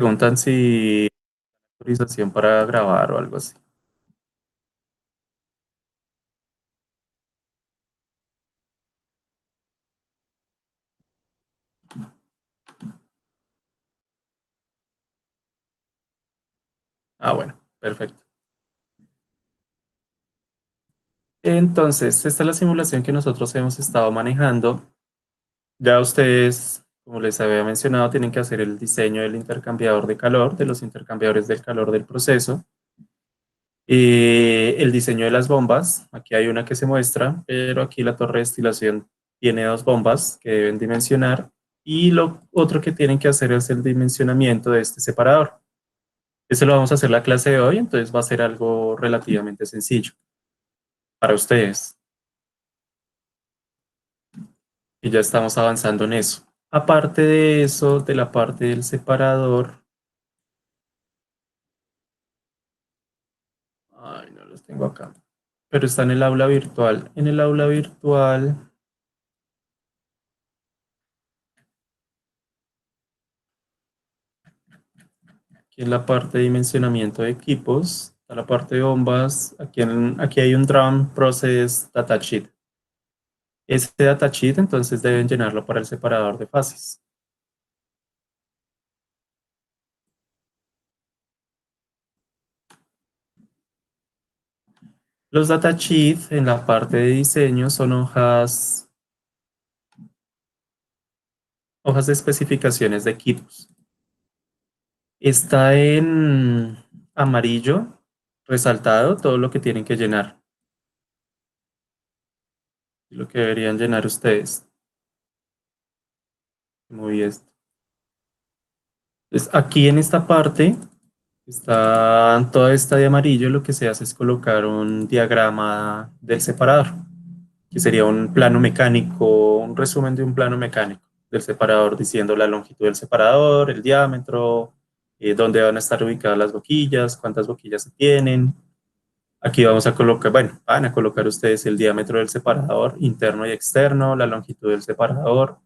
Preguntan si autorización para grabar o algo así. Ah, bueno, perfecto. Entonces, esta es la simulación que nosotros hemos estado manejando. Ya ustedes, como les había mencionado, tienen que hacer el diseño del intercambiador de calor, de los intercambiadores del calor del proceso. El diseño de las bombas, aquí hay una que se muestra, pero aquí la torre de destilación tiene dos bombas que deben dimensionar. Y lo otro que tienen que hacer es el dimensionamiento de este separador. Eso lo vamos a hacer la clase de hoy, entonces va a ser algo relativamente sencillo para ustedes. Y ya estamos avanzando en eso. Aparte de eso, de la parte del separador, ay, no los tengo acá, pero está en el aula virtual. En el aula virtual, aquí en la parte de dimensionamiento de equipos, está la parte de bombas, aquí hay un Drum Process Datasheet. Este datasheet entonces deben llenarlo para el separador de fases. Los datasheets en la parte de diseño son hojas de especificaciones de equipos. Está en amarillo, resaltado, todo lo que tienen que llenar, lo que deberían llenar ustedes. Muy bien. Entonces, aquí en esta parte, está toda esta de amarillo, lo que se hace es colocar un diagrama del separador, que sería un plano mecánico, un resumen de un plano mecánico del separador, diciendo la longitud del separador, el diámetro, dónde van a estar ubicadas las boquillas, cuántas boquillas se tienen. Aquí vamos a colocar, bueno, van a colocar ustedes el diámetro del separador interno y externo, la longitud del separador,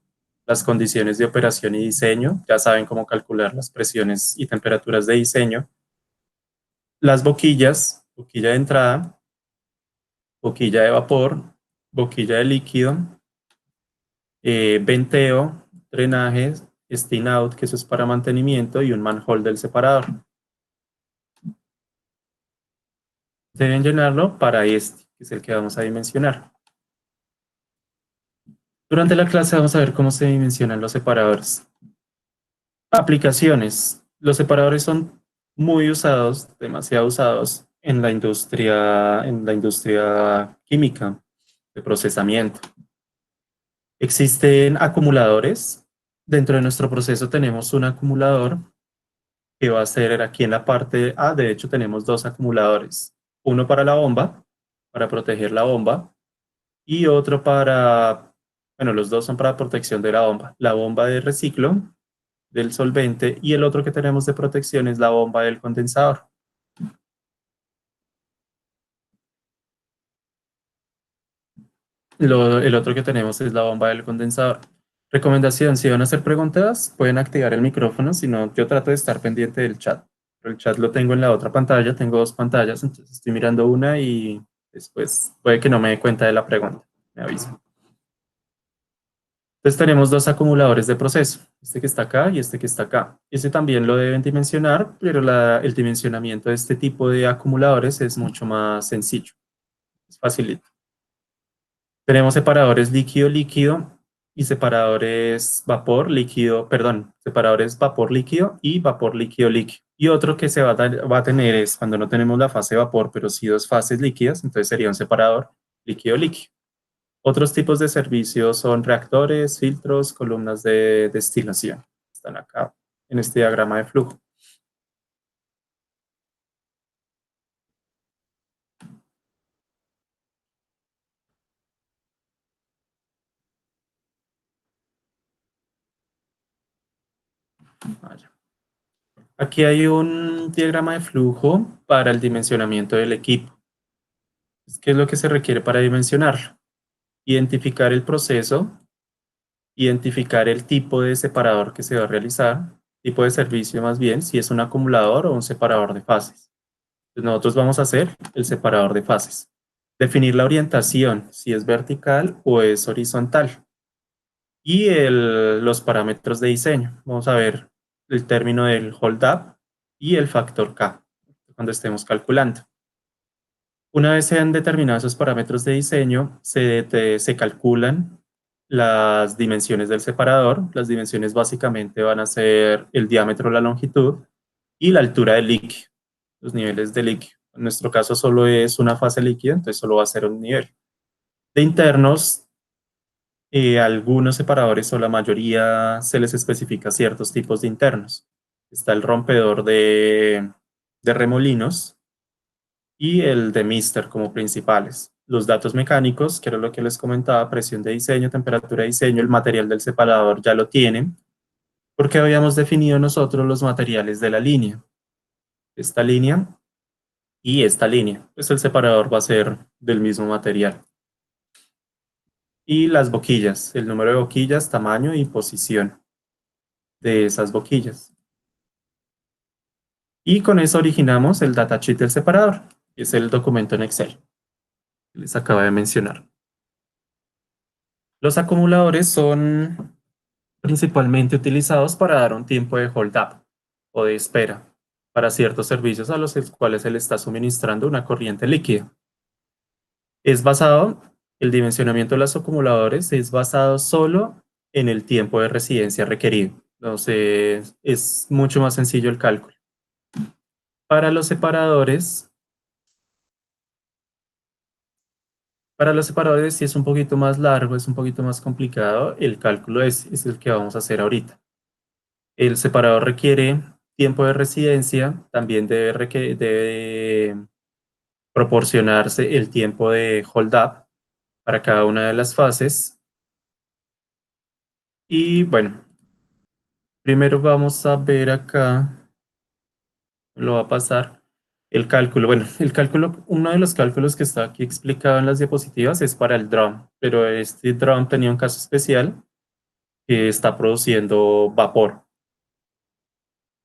las condiciones de operación y diseño, ya saben cómo calcular las presiones y temperaturas de diseño, las boquillas, boquilla de entrada, boquilla de vapor, boquilla de líquido, venteo, drenajes, steam out, que eso es para mantenimiento, y un manhole del separador. Deben llenarlo para este, que es el que vamos a dimensionar. Durante la clase vamos a ver cómo se dimensionan los separadores. Aplicaciones. Los separadores son muy usados, demasiado usados en la industria química de procesamiento. Existen acumuladores. Dentro de nuestro proceso tenemos un acumulador que va a ser aquí en la parte A. De hecho, tenemos dos acumuladores. Uno para la bomba, para proteger la bomba, y otro para, bueno, los dos son para protección de la bomba de reciclo del solvente, y el otro que tenemos de protección es la bomba del condensador. El otro que tenemos es la bomba del condensador. Recomendación, si van a hacer preguntas, pueden activar el micrófono, si no, yo trato de estar pendiente del chat. Pero el chat lo tengo en la otra pantalla, tengo dos pantallas, entonces estoy mirando una y después puede que no me dé cuenta de la pregunta, me avisan. Entonces tenemos dos acumuladores de proceso, este que está acá y este que está acá. Este también lo deben dimensionar, pero el dimensionamiento de este tipo de acumuladores es mucho más sencillo, es facilito. Tenemos separadores líquido-líquido y separadores vapor líquido, perdón, separadores vapor líquido y vapor líquido-líquido. Y otro que va a tener es cuando no tenemos la fase vapor, pero sí dos fases líquidas, entonces sería un separador líquido-líquido. Otros tipos de servicios son reactores, filtros, columnas de destilación. Están acá en este diagrama de flujo. Vaya. Aquí hay un diagrama de flujo para el dimensionamiento del equipo. ¿Qué es lo que se requiere para dimensionarlo? Identificar el proceso, identificar el tipo de separador que se va a realizar, tipo de servicio más bien, si es un acumulador o un separador de fases. Entonces nosotros vamos a hacer el separador de fases. Definir la orientación, si es vertical o es horizontal. Y los parámetros de diseño. Vamos a ver el término del hold up y el factor K cuando estemos calculando. Una vez se han determinado esos parámetros de diseño, se calculan las dimensiones del separador. Las dimensiones básicamente van a ser el diámetro, la longitud y la altura del líquido, los niveles de líquido. En nuestro caso solo es una fase líquida, entonces solo va a ser un nivel. De internos, algunos separadores o la mayoría se les especifica ciertos tipos de internos. Está el rompedor de remolinos y el de Mister como principales. Los datos mecánicos, que era lo que les comentaba, presión de diseño, temperatura de diseño, el material del separador ya lo tienen, porque habíamos definido nosotros los materiales de la línea. Esta línea y esta línea, pues el separador va a ser del mismo material. Y las boquillas, el número de boquillas, tamaño y posición de esas boquillas. Y con eso originamos el datasheet del separador, que es el documento en Excel que les acabo de mencionar. Los acumuladores son principalmente utilizados para dar un tiempo de hold up o de espera para ciertos servicios a los cuales se le está suministrando una corriente líquida. El dimensionamiento de los acumuladores es basado solo en el tiempo de residencia requerido. Entonces, es mucho más sencillo el cálculo. Para los separadores, sí es un poquito más largo, es un poquito más complicado. El cálculo es el que vamos a hacer ahorita. El separador requiere tiempo de residencia, también debe proporcionarse el tiempo de hold up para cada una de las fases. Y bueno, primero vamos a ver acá, lo va a pasar el cálculo. Bueno, el cálculo, uno de los cálculos que está aquí explicado en las diapositivas es para el drum, pero este drum tenía un caso especial que está produciendo vapor.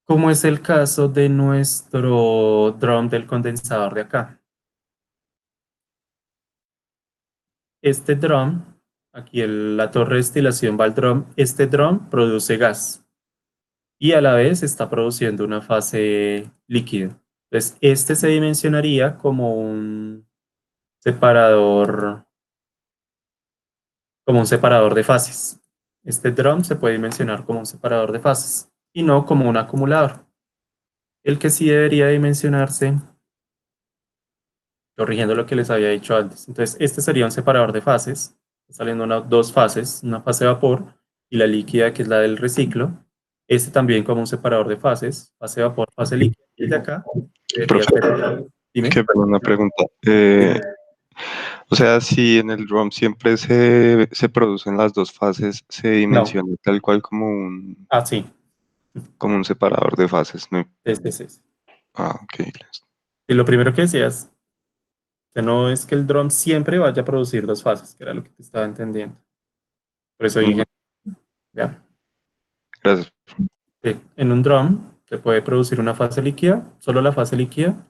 Como es el caso de nuestro drum del condensador de acá. Este drum, aquí la torre de destilación va al drum, este drum produce gas y a la vez está produciendo una fase líquida. Entonces, este se dimensionaría separador, como un separador de fases. Este drum se puede dimensionar como un separador de fases y no como un acumulador. El que sí debería dimensionarse, corrigiendo lo que les había dicho antes. Entonces, este sería un separador de fases, saliendo dos fases, una fase de vapor y la líquida, que es la del reciclo. Este también como un separador de fases, fase de vapor, fase líquida. Y el de acá debería Profe, ser... Dime. qué pena una pregunta. O sea, si en el ROM siempre se producen las dos fases, se No. dimensiona tal cual Ah, sí. como un separador de fases, ¿no? Es. Ah, ok, listo. Y lo primero que decías, que no es que el drum siempre vaya a producir dos fases, que era lo que te estaba entendiendo. Por eso Mm, dije, ya. gracias. En un drum se puede producir una fase líquida, solo la fase líquida.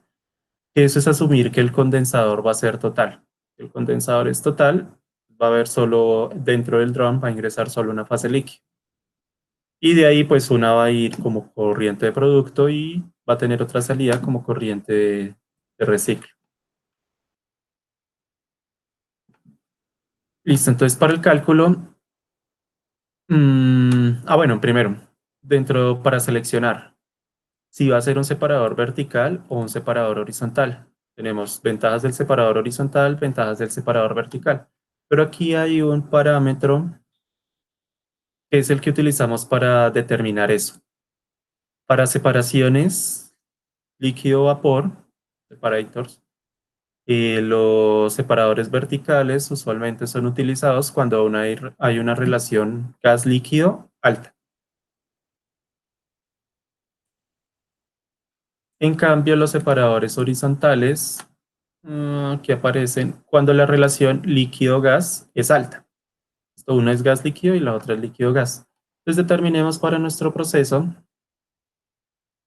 Eso es asumir que el condensador va a ser total. El condensador es total, va a haber solo, dentro del drum va a ingresar solo una fase líquida. Y de ahí pues una va a ir como corriente de producto y va a tener otra salida como corriente de reciclo. Listo, entonces para el cálculo, bueno, primero, para seleccionar si va a ser un separador vertical o un separador horizontal. Tenemos ventajas del separador horizontal, ventajas del separador vertical. Pero aquí hay un parámetro que es el que utilizamos para determinar eso. Para separaciones líquido-vapor, separators, los separadores verticales usualmente son utilizados cuando aún hay una relación gas-líquido alta. En cambio, los separadores horizontales que aparecen cuando la relación líquido-gas es alta. Esto, una es gas líquido y la otra es líquido-gas. Entonces determinemos para nuestro proceso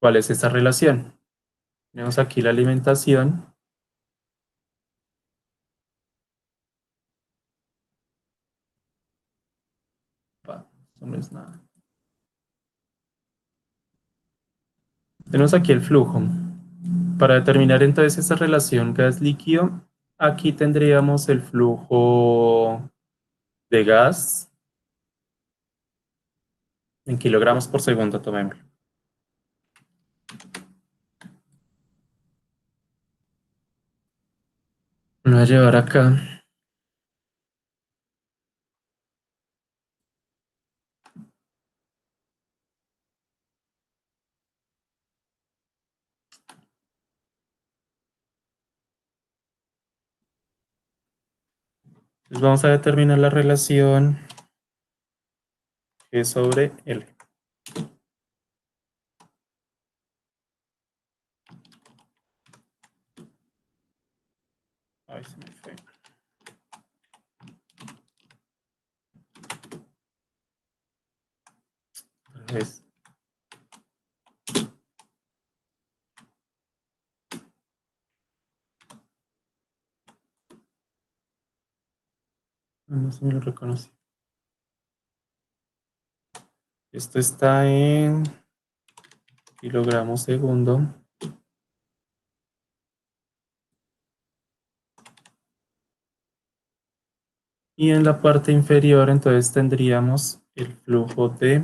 ¿Cuál es esa relación? Tenemos aquí la alimentación. Eso no es nada. Tenemos aquí el flujo. Para determinar entonces esa relación gas-líquido, aquí tendríamos el flujo de gas en kilogramos por segundo, tomémoslo. Lo voy a llevar acá. Entonces vamos a determinar la relación G sobre L. Ay, se me fue. Entonces, no se me lo reconoce. Esto está en kilogramos segundo. Y en la parte inferior, entonces tendríamos el flujo de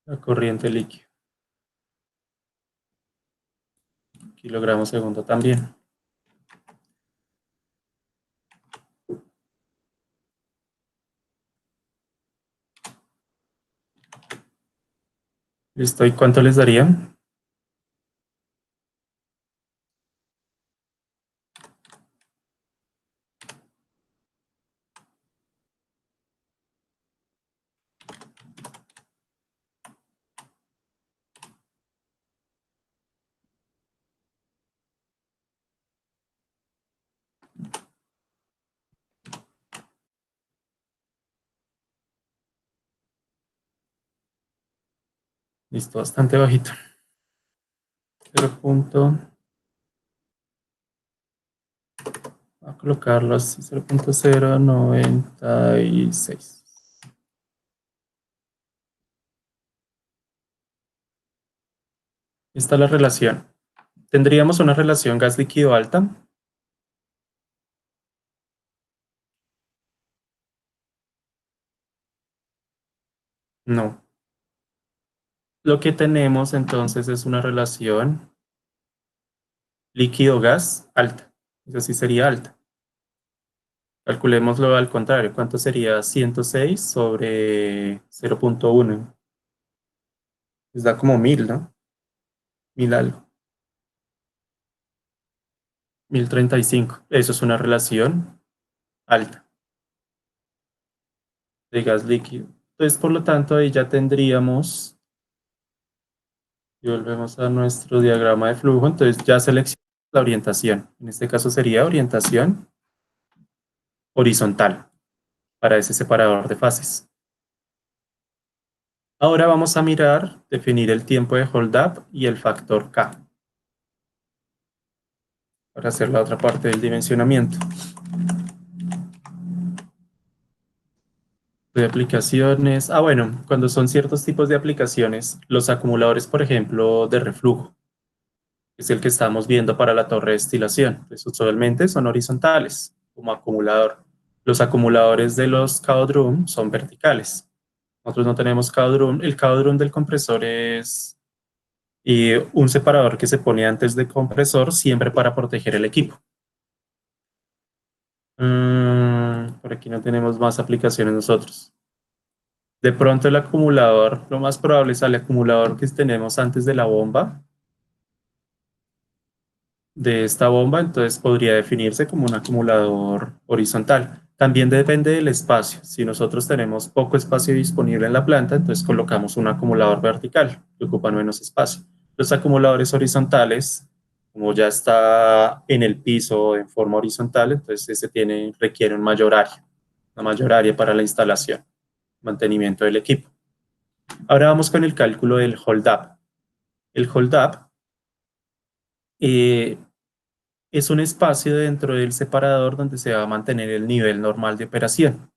la corriente líquida. Kilogramos segundo también. ¿Listo? ¿Y cuánto les daría? Listo, bastante bajito. 0. A colocarlo así, 0.096. Esta es la relación. ¿Tendríamos una relación gas líquido alta? No. Lo que tenemos entonces es una relación líquido-gas alta. Eso sí sería alta. Calculémoslo al contrario. ¿Cuánto sería 106 sobre 0.1? Les da como 1000, ¿no? 1000 algo. 1035. Eso es una relación alta de gas líquido. Entonces, por lo tanto, ahí ya tendríamos, y volvemos a nuestro diagrama de flujo, entonces ya seleccionamos la orientación. En este caso sería orientación horizontal para ese separador de fases. Ahora vamos a mirar, definir el tiempo de hold up y el factor K para hacer la otra parte del dimensionamiento. De aplicaciones. Bueno, cuando son ciertos tipos de aplicaciones, los acumuladores, por ejemplo, de reflujo, es el que estamos viendo para la torre de destilación. Pues usualmente son horizontales como acumulador. Los acumuladores de los Cao-Drum son verticales. Nosotros no tenemos Cao-Drum. El Cao-Drum del compresor es un separador que se pone antes del compresor siempre para proteger el equipo. Por aquí no tenemos más aplicaciones nosotros. De pronto el acumulador, lo más probable es el acumulador que tenemos antes de la bomba, de esta bomba, entonces podría definirse como un acumulador horizontal. También depende del espacio. Si nosotros tenemos poco espacio disponible en la planta, entonces colocamos un acumulador vertical que ocupa menos espacio. Los acumuladores horizontales, como ya está en el piso en forma horizontal, entonces requiere una mayor área para la instalación, mantenimiento del equipo. Ahora vamos con el cálculo del hold up. El hold up es un espacio dentro del separador donde se va a mantener el nivel normal de operación.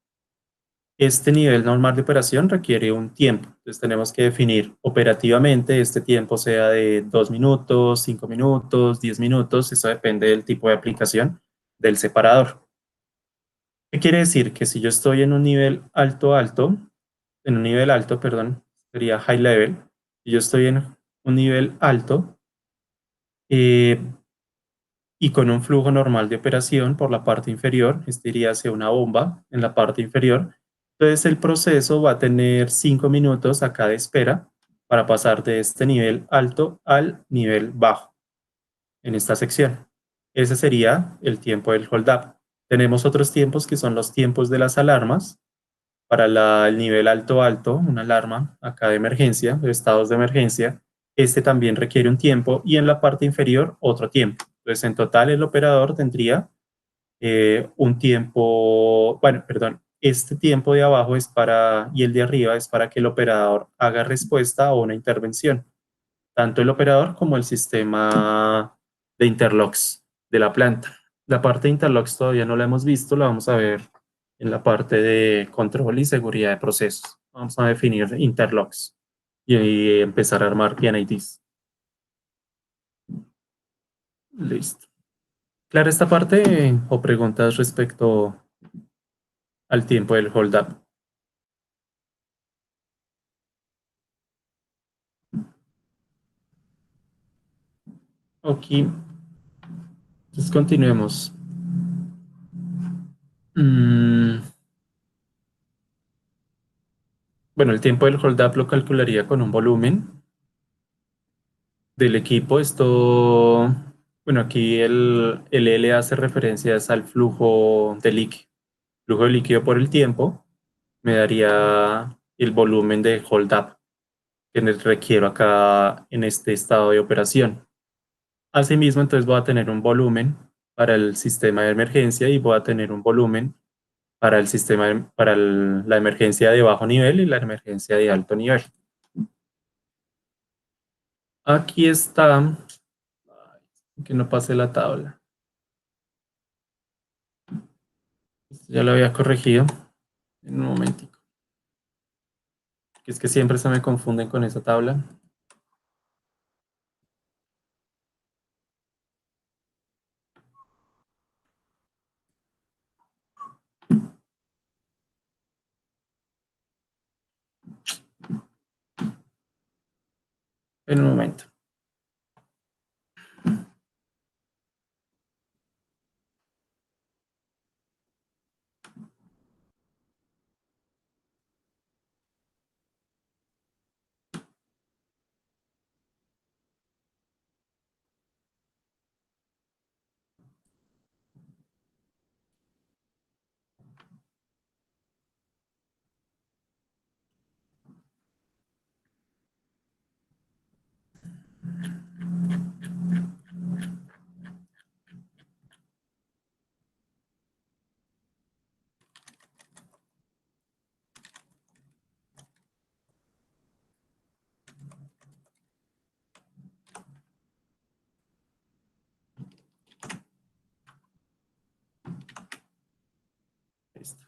Este nivel normal de operación requiere un tiempo. Entonces tenemos que definir operativamente este tiempo, sea de 2 minutos, 5 minutos, 10 minutos. Eso depende del tipo de aplicación del separador. ¿Qué quiere decir? Que si yo estoy en un nivel en un nivel alto, perdón, sería high level. Si yo estoy en un nivel alto, eh, y con un flujo normal de operación por la parte inferior, este iría hacia una bomba en la parte inferior. Entonces el proceso va a tener 5 minutos acá de espera para pasar de este nivel alto al nivel bajo en esta sección. Ese sería el tiempo del hold up. Tenemos otros tiempos que son los tiempos de las alarmas. Para el nivel alto alto, una alarma acá de emergencia, de estados de emergencia, este también requiere un tiempo y en la parte inferior otro tiempo. Entonces, en total el operador tendría un tiempo, bueno, perdón, este tiempo de abajo es para, y el de arriba es para que el operador haga respuesta a una intervención, tanto el operador como el sistema de interlocks de la planta. La parte de interlocks todavía no la hemos visto, la vamos a ver en la parte de control y seguridad de procesos. Vamos a definir interlocks y empezar a armar PNIDs. Listo. ¿Clara esta parte o preguntas respecto al tiempo del hold up? Ok, entonces continuemos. Mm, bueno, el tiempo del hold up lo calcularía con un volumen del equipo. Esto, bueno, aquí el L hace referencias al flujo de líquido. Flujo de líquido por el tiempo me daría el volumen de hold up que requiero acá en este estado de operación. Asimismo, entonces voy a tener un volumen para el sistema de emergencia y voy a tener un volumen para el sistema, para la emergencia de bajo nivel y la emergencia de alto nivel. Aquí está, que no pase la tabla. Ya lo había corregido en un momentico. Que es que siempre se me confunden con esa tabla. En un momento. Listo.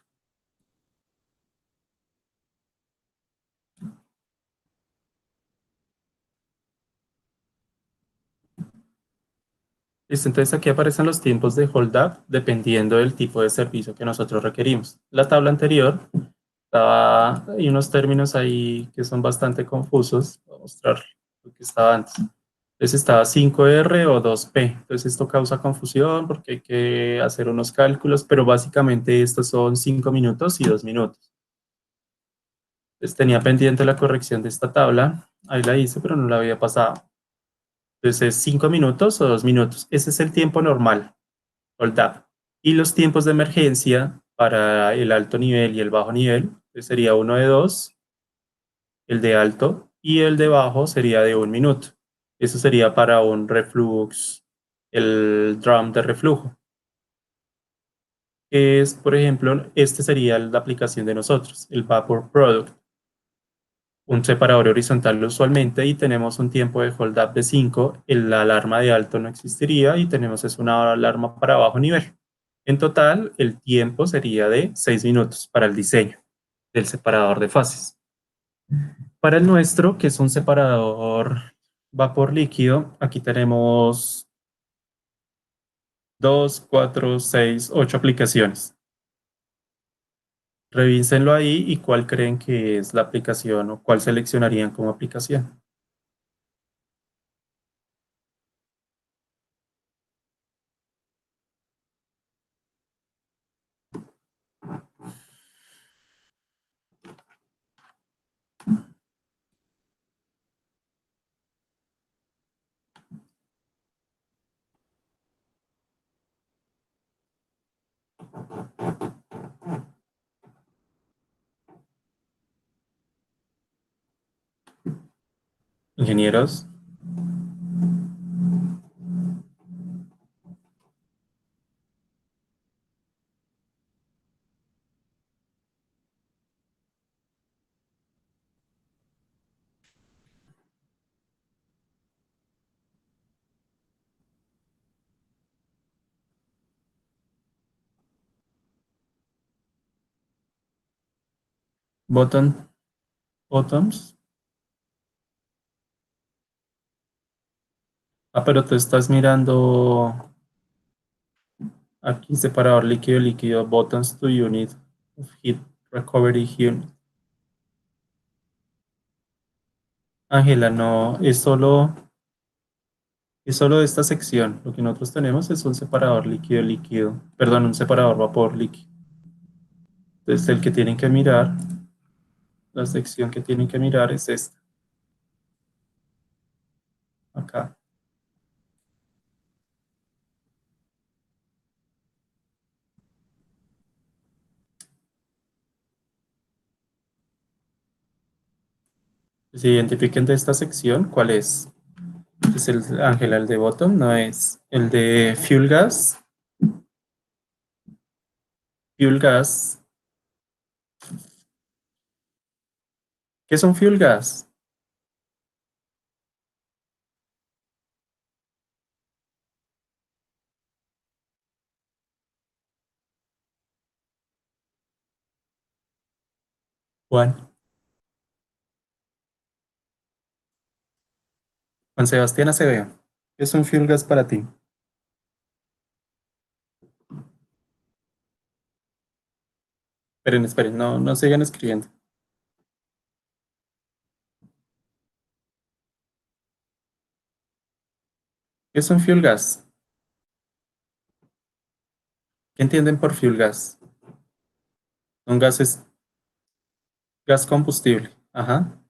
Listo, entonces aquí aparecen los tiempos de hold up dependiendo del tipo de servicio que nosotros requerimos. La tabla anterior hay unos términos ahí que son bastante confusos. Voy a mostrar lo que estaba antes. Entonces estaba 5R o 2P. Entonces esto causa confusión porque hay que hacer unos cálculos, pero básicamente estos son 5 minutos y 2 minutos. Entonces tenía pendiente la corrección de esta tabla. Ahí la hice, pero no la había pasado. Entonces es 5 minutos o 2 minutos. Ese es el tiempo normal, hold up. Y los tiempos de emergencia para el alto nivel y el bajo nivel, pues sería uno de 2, el de alto, y el de bajo sería de 1 minuto. Eso sería para un reflux, el drum de reflujo. Que es, por ejemplo, este sería la aplicación de nosotros, el Vapor Product. un separador horizontal usualmente y tenemos un tiempo de hold up de 5, la alarma de alto no existiría y tenemos es una alarma para bajo nivel. En total, el tiempo sería de 6 minutos para el diseño del separador de fases. Para el nuestro, que es un separador vapor líquido, aquí tenemos 2, 4, 6, 8 aplicaciones. Revísenlo ahí y cuál creen que es la aplicación o cuál seleccionarían como aplicación. Ingenieros, bottom, bottoms. Ah, pero tú estás mirando aquí separador líquido, líquido, buttons to unit of heat recovery unit. Ángela, no, es solo de esta sección. Lo que nosotros tenemos es un separador líquido, líquido, perdón, un separador vapor líquido. Entonces, el que tienen que mirar, la sección que tienen que mirar es esta, acá. Si identifiquen de esta sección, ¿cuál es? Es el, Ángela, el de bottom, no es el de fuel gas. Fuel gas. ¿Qué es un fuel gas? Juan. Juan Sebastián Acevedo. ¿Qué es un fuel gas para ti? Esperen, esperen, no, no sigan escribiendo. ¿Qué es un fuel gas? ¿Qué entienden por fuel gas? Un gas es gas combustible. Ajá.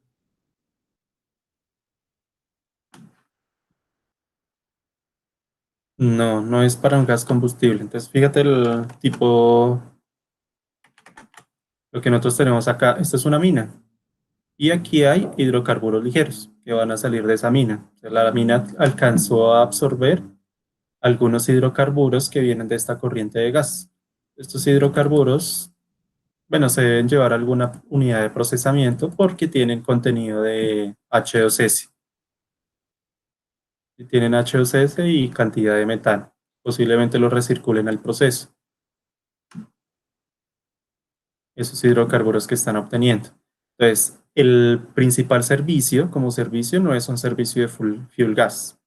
No, no es para un gas combustible. Entonces, fíjate el tipo, lo que nosotros tenemos acá. Esto es una mina. Y aquí hay hidrocarburos ligeros que van a salir de esa mina. O sea, la mina alcanzó a absorber algunos hidrocarburos que vienen de esta corriente de gas. Estos hidrocarburos, bueno, se deben llevar a alguna unidad de procesamiento porque tienen contenido de H2S. Y tienen H2S y cantidad de metano. Posiblemente lo recirculen al proceso, esos hidrocarburos que están obteniendo. Entonces, el principal servicio como servicio no es un servicio de fuel gas.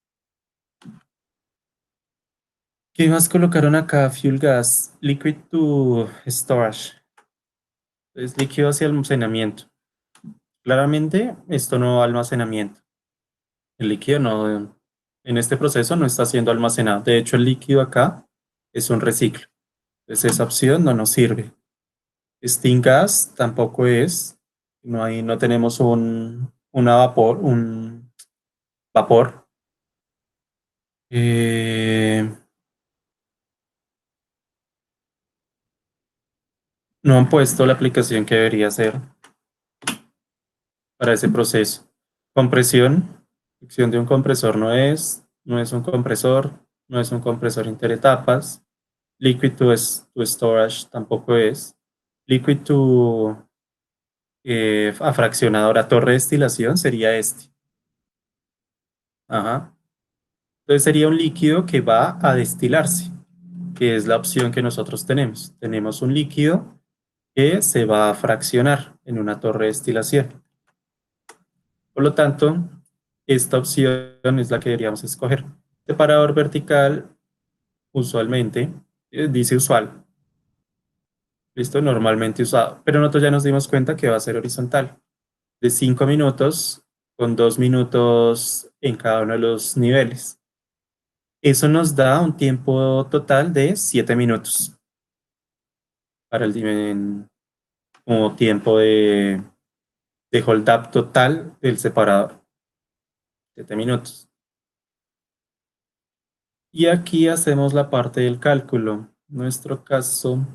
¿Qué más colocaron acá? Fuel gas, liquid to storage. Es líquido hacia almacenamiento. Claramente, esto no va a almacenamiento. El líquido no, en este proceso no está siendo almacenado. De hecho, el líquido acá es un reciclo. Entonces, esa opción no nos sirve. Steam gas tampoco es. No, hay, no tenemos un vapor. Eh, no han puesto la aplicación que debería ser para ese proceso. Compresión, sección de un compresor no es un compresor, no es un compresor interetapas. Liquid to storage tampoco es. Liquid to a fraccionador, a torre de destilación, sería este. Ajá. Entonces sería un líquido que va a destilarse, que es la opción que nosotros tenemos. Tenemos un líquido que se va a fraccionar en una torre de destilación. Por lo tanto, esta opción es la que deberíamos escoger. Separador vertical, usualmente, dice usual, listo, normalmente usado, pero nosotros ya nos dimos cuenta que va a ser horizontal, de 5 minutos con 2 minutos en cada uno de los niveles. Eso nos da un tiempo total de 7 minutos para como tiempo de hold up total del separador, 7 minutos. Y aquí hacemos la parte del cálculo. En nuestro caso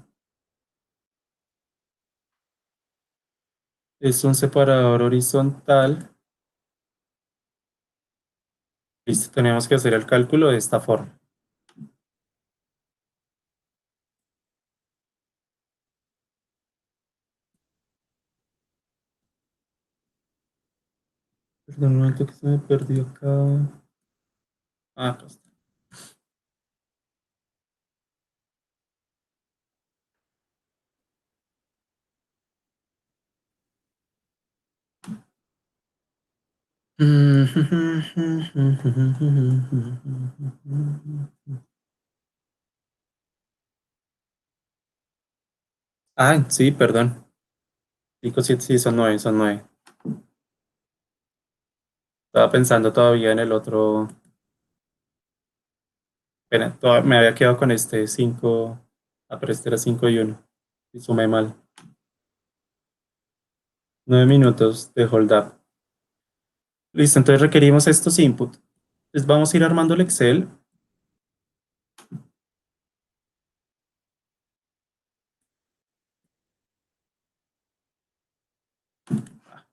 es un separador horizontal. Listo, tenemos que hacer el cálculo de esta forma. Perdón, un momento que se me perdió acá. Ah, acá está. Ah, sí, perdón. 5, 7, sí, son 9, son 9. Estaba pensando todavía en el otro. Espera, me había quedado con este 5. Ah, pero este era 5 y 1. Y sumé mal. 9 minutos de hold up. Listo, entonces requerimos estos inputs. Entonces vamos a ir armando el Excel.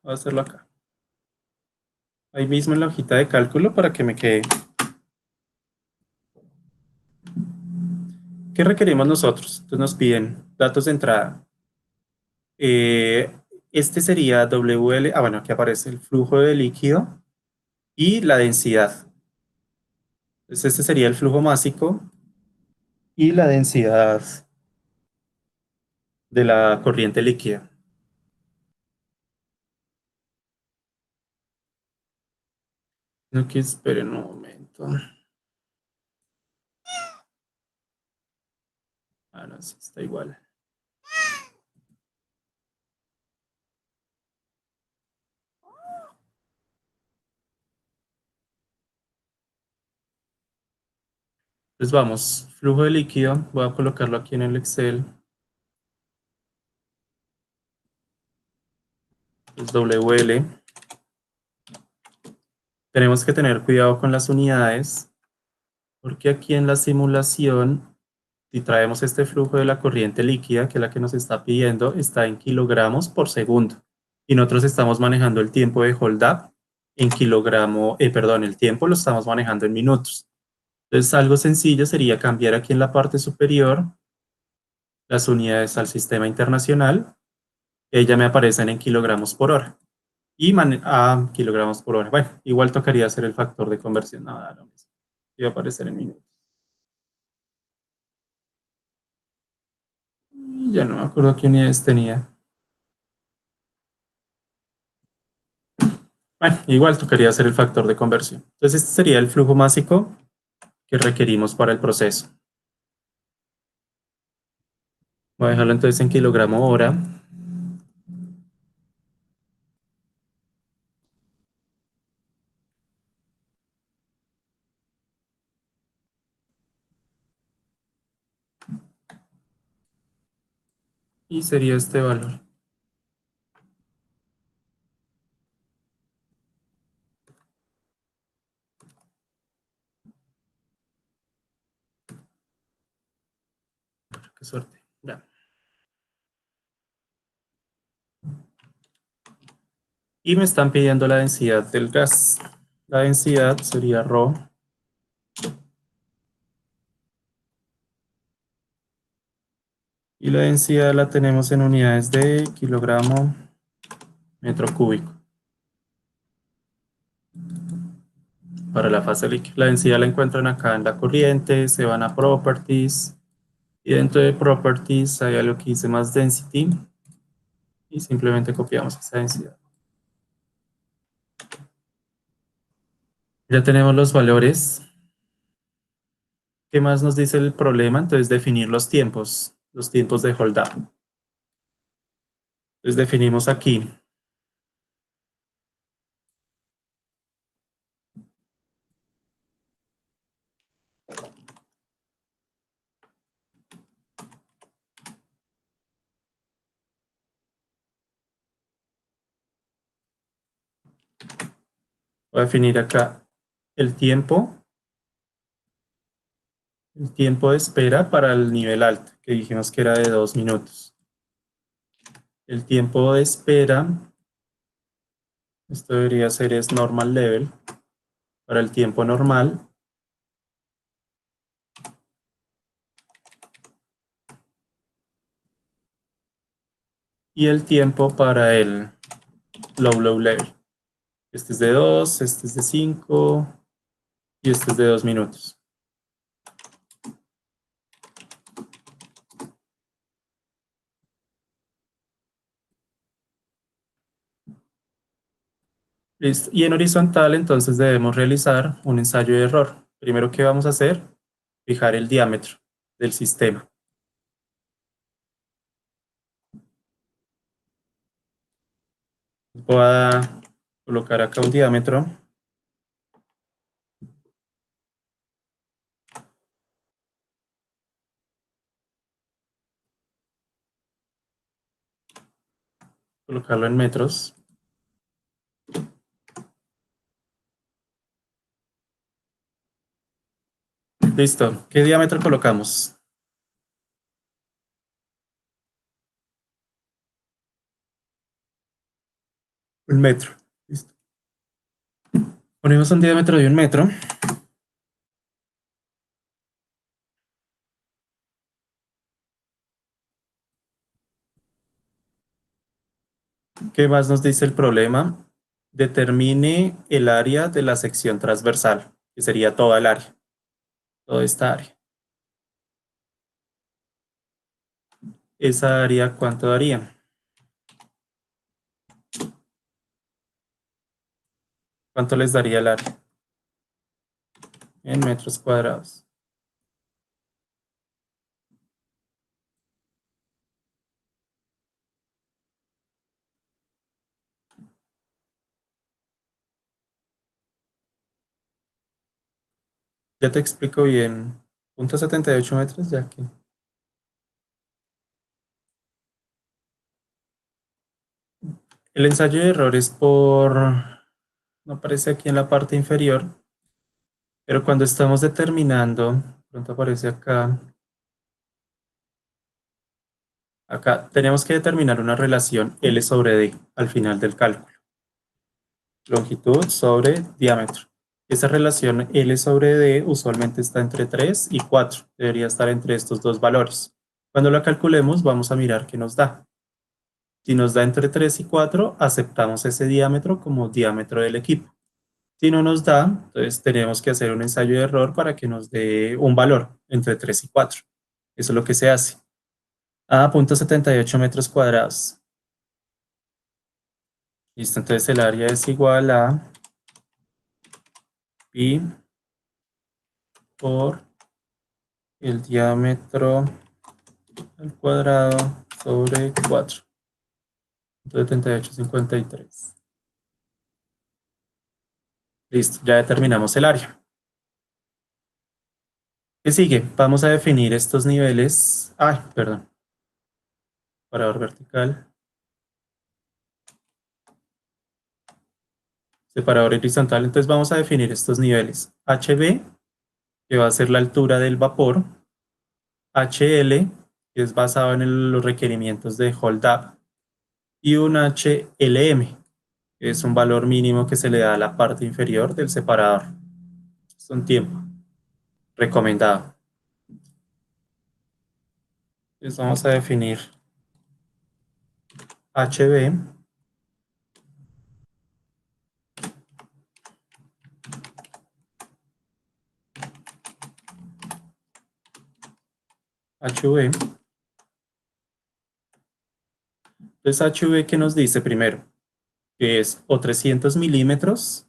Voy a hacerlo acá. Ahí mismo en la hojita de cálculo para que me quede. ¿Qué requerimos nosotros? Entonces nos piden datos de entrada. Eh, este sería WL. Ah, bueno, aquí aparece el flujo de líquido y la densidad. Entonces este sería el flujo másico y la densidad de la corriente líquida. No, que esperen un momento. Ah, no, sí, está igual. Entonces vamos, flujo de líquido. Voy a colocarlo aquí en el Excel. Es WL. Tenemos que tener cuidado con las unidades porque aquí en la simulación, si traemos este flujo de la corriente líquida, que es la que nos está pidiendo, está en kilogramos por segundo. Y nosotros estamos manejando el tiempo de hold up en perdón, el tiempo lo estamos manejando en minutos. Entonces, algo sencillo sería cambiar aquí en la parte superior las unidades al sistema internacional. Ella me aparecen en kilogramos por hora. Kilogramos por hora. Bueno, igual tocaría hacer el factor de conversión. No, da lo mismo. Iba a aparecer en minutos. Y ya no me acuerdo qué unidades tenía. Bueno, igual tocaría hacer el factor de conversión. Entonces, este sería el flujo másico que requerimos para el proceso. Voy a dejarlo entonces en kilogramo hora. Y sería este valor. Qué suerte. Ya. Y me están pidiendo la densidad del gas. La densidad sería ρ. Y la densidad la tenemos en unidades de kilogramo metro cúbico para la fase líquida. La densidad la encuentran acá en la corriente, se van a Properties y dentro de Properties hay algo que dice Mass Density y simplemente copiamos esa densidad. Ya tenemos los valores. ¿Qué más nos dice el problema? Entonces definir los tiempos de hold up. Entonces definimos aquí voy a definir acá el tiempo de espera para el nivel alto, que dijimos que era de 2 minutos. El tiempo de espera, esto debería ser es normal level, para el tiempo normal. Y el tiempo para el low level. Este es de 2, este es de 5 y este es de 2 minutos. Listo. Y en horizontal entonces debemos realizar un ensayo de error. Primero, ¿qué vamos a hacer? Fijar el diámetro del sistema. Voy a colocar acá un diámetro. Colocarlo en metros. Listo. ¿Qué diámetro colocamos? Un metro. Listo. Ponemos un diámetro de 1 metro. ¿Qué más nos dice el problema? Determine el área de la sección transversal, que sería toda el área, toda esta área. Esa área, ¿cuánto daría? ¿Cuánto les daría el área? En metros cuadrados. Ya te explico bien. 0.78 metros, ya que el ensayo de error es no aparece aquí en la parte inferior, pero cuando estamos determinando, pronto aparece acá tenemos que determinar una relación L sobre D al final del cálculo. Longitud sobre diámetro. Esa relación L sobre D usualmente está entre 3 y 4. Debería estar entre estos dos valores. Cuando la calculemos, vamos a mirar qué nos da. Si nos da entre 3 y 4, aceptamos ese diámetro como diámetro del equipo. Si no nos da, entonces tenemos que hacer un ensayo de error para que nos dé un valor entre 3 y 4. Eso es lo que se hace. A 0.78 metros cuadrados. Listo, entonces el área es igual a pi por el diámetro al cuadrado sobre 4. 78,53. Listo, ya determinamos el área. ¿Qué sigue? Vamos a definir estos niveles. Ay, perdón. Parador vertical. Separador horizontal. Entonces vamos a definir estos niveles. HB, que va a ser la altura del vapor. HL, que es basado en los requerimientos de hold up. Y un HLM, que es un valor mínimo que se le da a la parte inferior del separador. Es un tiempo recomendado. Entonces vamos a definir HB HV. Entonces, HV, ¿qué nos dice primero? Que es o 300 milímetros,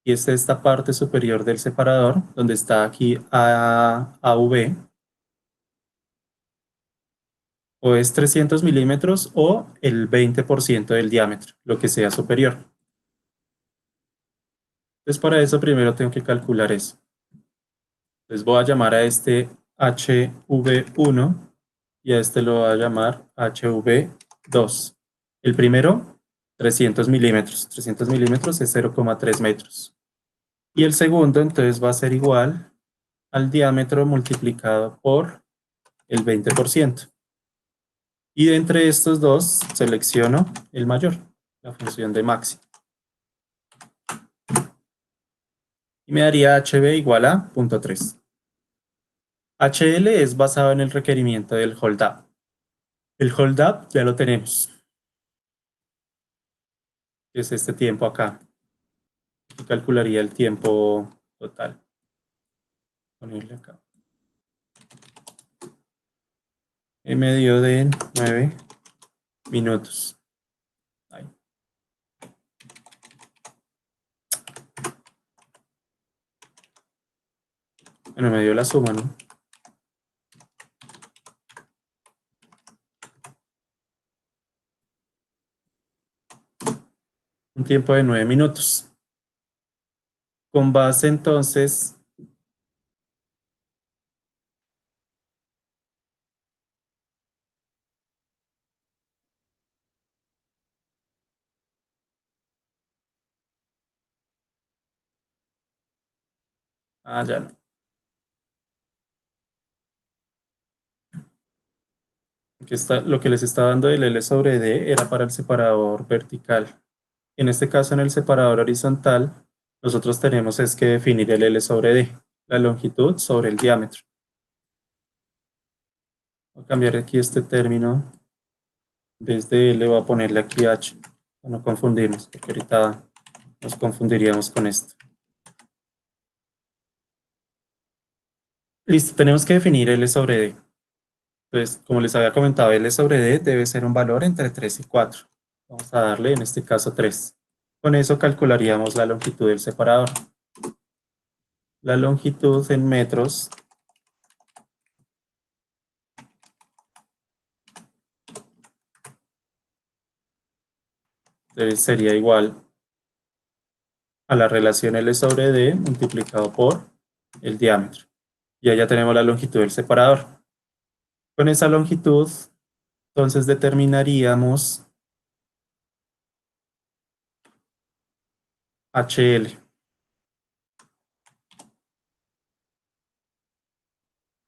y es esta parte superior del separador, donde está aquí AV, o es 300 milímetros o el 20% del diámetro, lo que sea superior. Entonces, para eso primero tengo que calcular eso. Entonces, voy a llamar a este HV1 y a este lo voy a llamar HV2. El primero, 300 milímetros. 300 milímetros es 0,3 metros. Y el segundo, entonces, va a ser igual al diámetro multiplicado por el 20%. Y de entre estos dos, selecciono el mayor, la función de máximo. Y me daría HB igual a 0,3. HL es basado en el requerimiento del hold up. El hold up ya lo tenemos, que es este tiempo acá. Y calcularía el tiempo total. Ponerle acá. En medio de 9 minutos. Ahí. Bueno, me dio la suma, ¿no? Un tiempo de 9 minutos. Con base entonces, ya no. Lo que les estaba dando el L sobre D era para el separador vertical. En este caso, en el separador horizontal, nosotros tenemos es que definir el L sobre D, la longitud sobre el diámetro. Voy a cambiar aquí este término. Desde L voy a ponerle aquí H, para no confundirnos, porque ahorita nos confundiríamos con esto. Listo, tenemos que definir L sobre D. Entonces, como les había comentado, L sobre D debe ser un valor entre 3 y 4. Vamos a darle en este caso 3. Con eso calcularíamos la longitud del separador. La longitud en metros sería igual a la relación L sobre D multiplicado por el diámetro. Y ya tenemos la longitud del separador. Con esa longitud, entonces determinaríamos HL.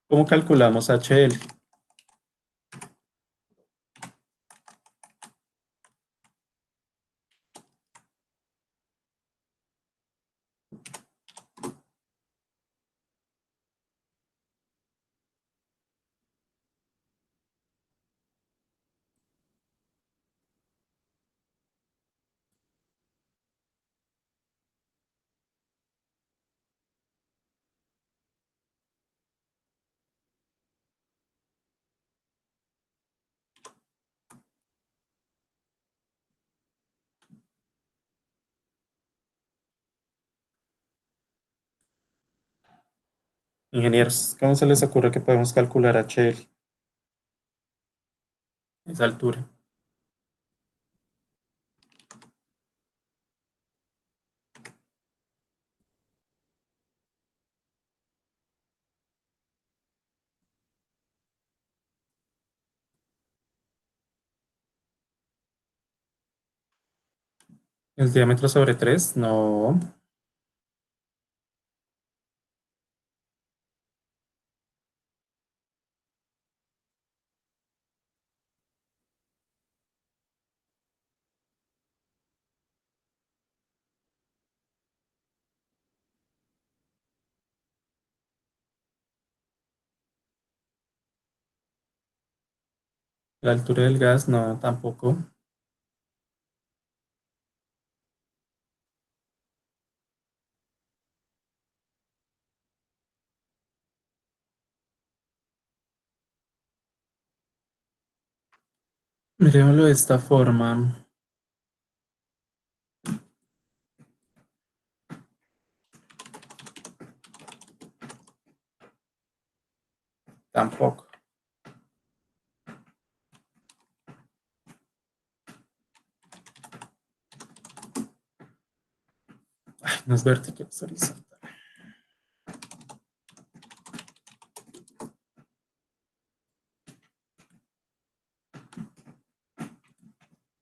¿Cómo calculamos HL? Ingenieros, ¿cómo se les ocurre que podemos calcular HL? Esa altura. ¿El diámetro sobre 3? No. La altura del gas, no, tampoco. Miremoslo de esta forma. Tampoco. Ay, no es vertical, es horizontal.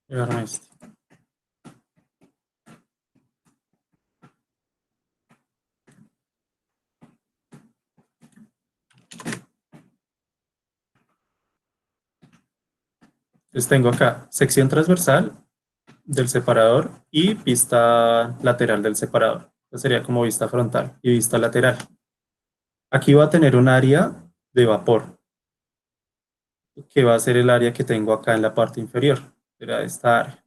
Llevarme este. Entonces tengo acá sección transversal del separador y vista lateral del separador. Esta sería como vista frontal y vista lateral. Aquí va a tener un área de vapor, que va a ser el área que tengo acá en la parte inferior. Será esta área.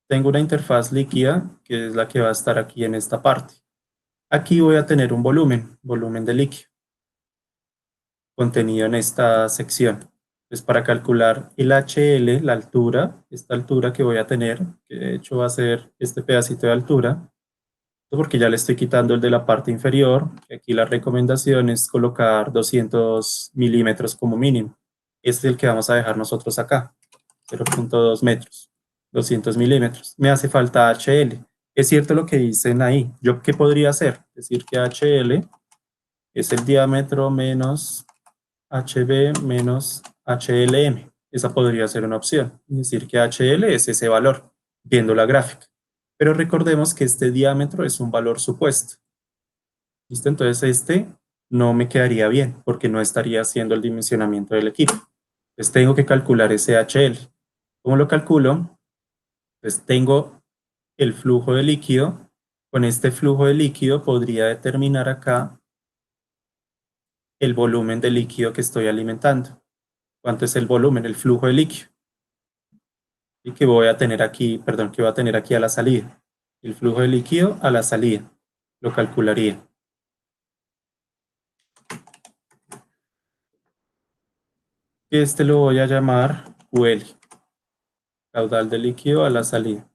Tengo una interfaz líquida, que es la que va a estar aquí en esta parte. Aquí voy a tener un volumen de líquido, contenido en esta sección. Entonces, para calcular el HL, la altura, esta altura que voy a tener, que de hecho va a ser este pedacito de altura, porque ya le estoy quitando el de la parte inferior. Aquí la recomendación es colocar 200 milímetros como mínimo. Este es el que vamos a dejar nosotros acá, 0,2 metros, 200 milímetros. Me hace falta HL. Es cierto lo que dicen ahí. ¿Yo qué podría hacer? Decir que HL es el diámetro menos HB menos HLM. Esa podría ser una opción. Es decir, que HL es ese valor, viendo la gráfica. Pero recordemos que este diámetro es un valor supuesto. ¿Listo? Entonces este no me quedaría bien porque no estaría haciendo el dimensionamiento del equipo. Entonces tengo que calcular ese HL. ¿Cómo lo calculo? Pues tengo el flujo de líquido. Con este flujo de líquido podría determinar acá el volumen de líquido que estoy alimentando. ¿Cuánto es el volumen, el flujo de líquido? Y que voy a tener aquí, perdón, que voy a tener aquí a la salida. El flujo de líquido a la salida. Lo calcularía. Este lo voy a llamar QL, caudal de líquido a la salida.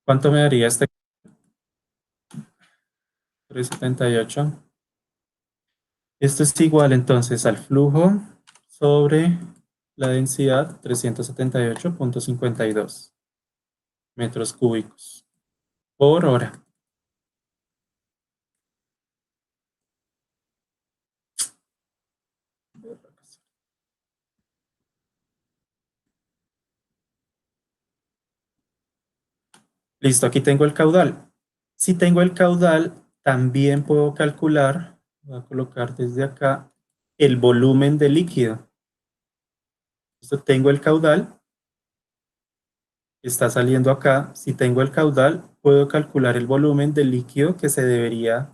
¿Cuánto me daría este? 378. Esto es igual entonces al flujo sobre la densidad 378,52 metros cúbicos por hora. Listo, aquí tengo el caudal. Si tengo el caudal, también puedo calcular, voy a colocar desde acá, el volumen de líquido. Listo, tengo el caudal, está saliendo acá. Si tengo el caudal, puedo calcular el volumen del líquido que debería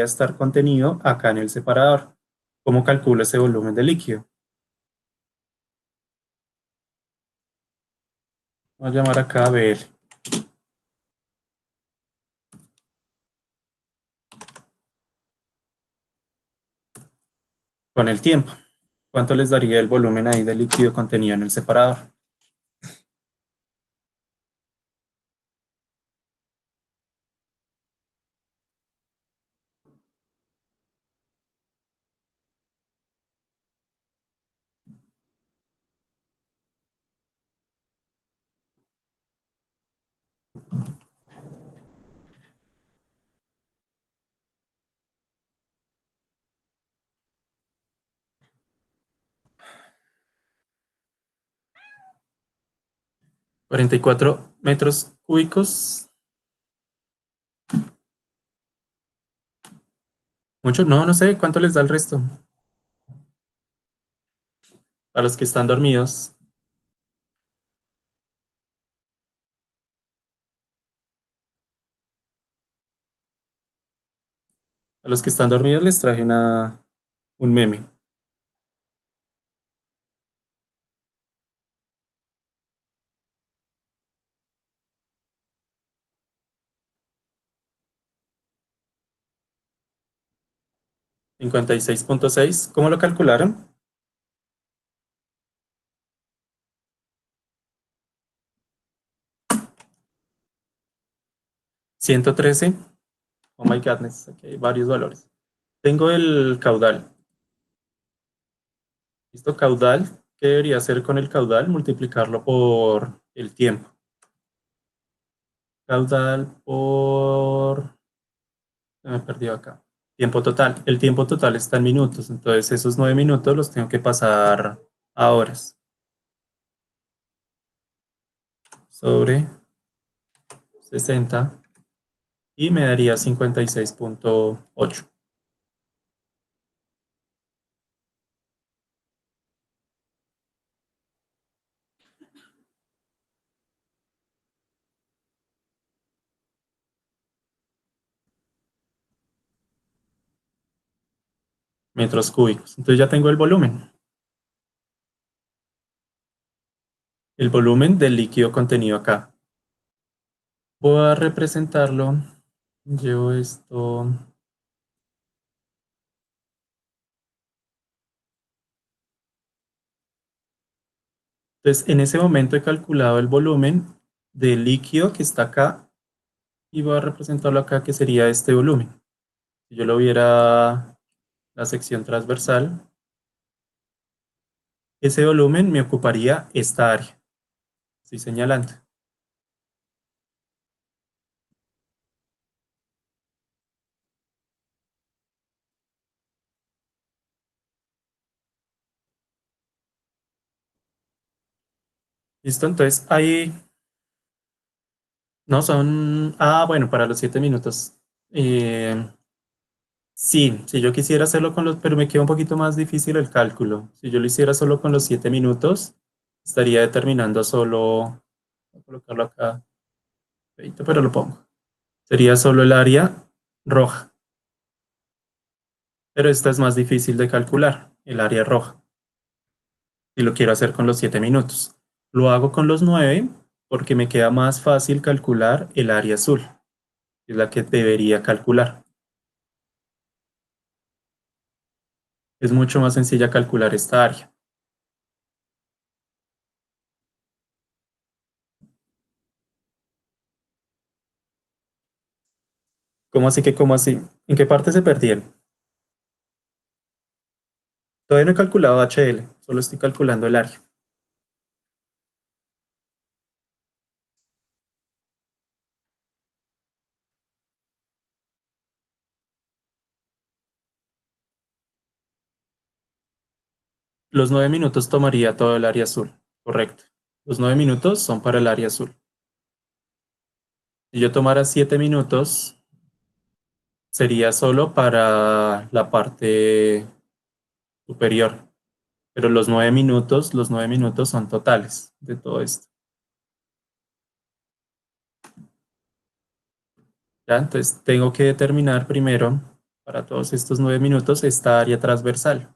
estar contenido acá en el separador. ¿Cómo calculo ese volumen de líquido? Voy a llamar acá a BL, con el tiempo. ¿Cuánto les daría el volumen ahí de líquido contenido en el separador? 44 metros cúbicos. Mucho, no, no sé cuánto les da el resto. A los que están dormidos. A los que están dormidos les traje un meme. Cincuenta y seis punto seis. ¿Cómo lo calcularon? 113. Oh my godness, aquí hay varios valores. Tengo el caudal. ¿Listo? Caudal. ¿Qué debería hacer con el caudal? Multiplicarlo por el tiempo. Caudal por... Me he perdido acá. Tiempo total. El tiempo total está en minutos, entonces esos 9 minutos los tengo que pasar a horas. Sobre 60 y me daría 56,8. Metros cúbicos. Entonces ya tengo el volumen. El volumen del líquido contenido acá. Voy a representarlo. Llevo esto. Entonces, en ese momento he calculado el volumen del líquido que está acá y voy a representarlo acá, que sería este volumen. Si yo lo viera la sección transversal, ese volumen me ocuparía esta área. Estoy señalando. ¿Listo? Entonces, ahí no son... Ah, bueno, para los 7 minutos. Eh, sí, si yo quisiera hacerlo con los... Pero me queda un poquito más difícil el cálculo. Si yo lo hiciera solo con los 7 minutos, estaría determinando solo... Voy a colocarlo acá, feito, pero lo pongo. Sería solo el área roja. Pero esta es más difícil de calcular, el área roja. Y lo quiero hacer con los 7 minutos. Lo hago con los 9 porque me queda más fácil calcular el área azul, que es la que debería calcular. Es mucho más sencilla calcular esta área. ¿Cómo así que cómo así? ¿En qué parte se perdieron? Todavía no he calculado HL, solo estoy calculando el área. Los 9 minutos tomaría todo el área azul, correcto. Los 9 minutos son para el área azul. Si yo tomara 7 minutos, sería solo para la parte superior. Pero los 9 minutos son totales de todo esto. ¿Ya? Entonces tengo que determinar primero, para todos estos 9 minutos, esta área transversal.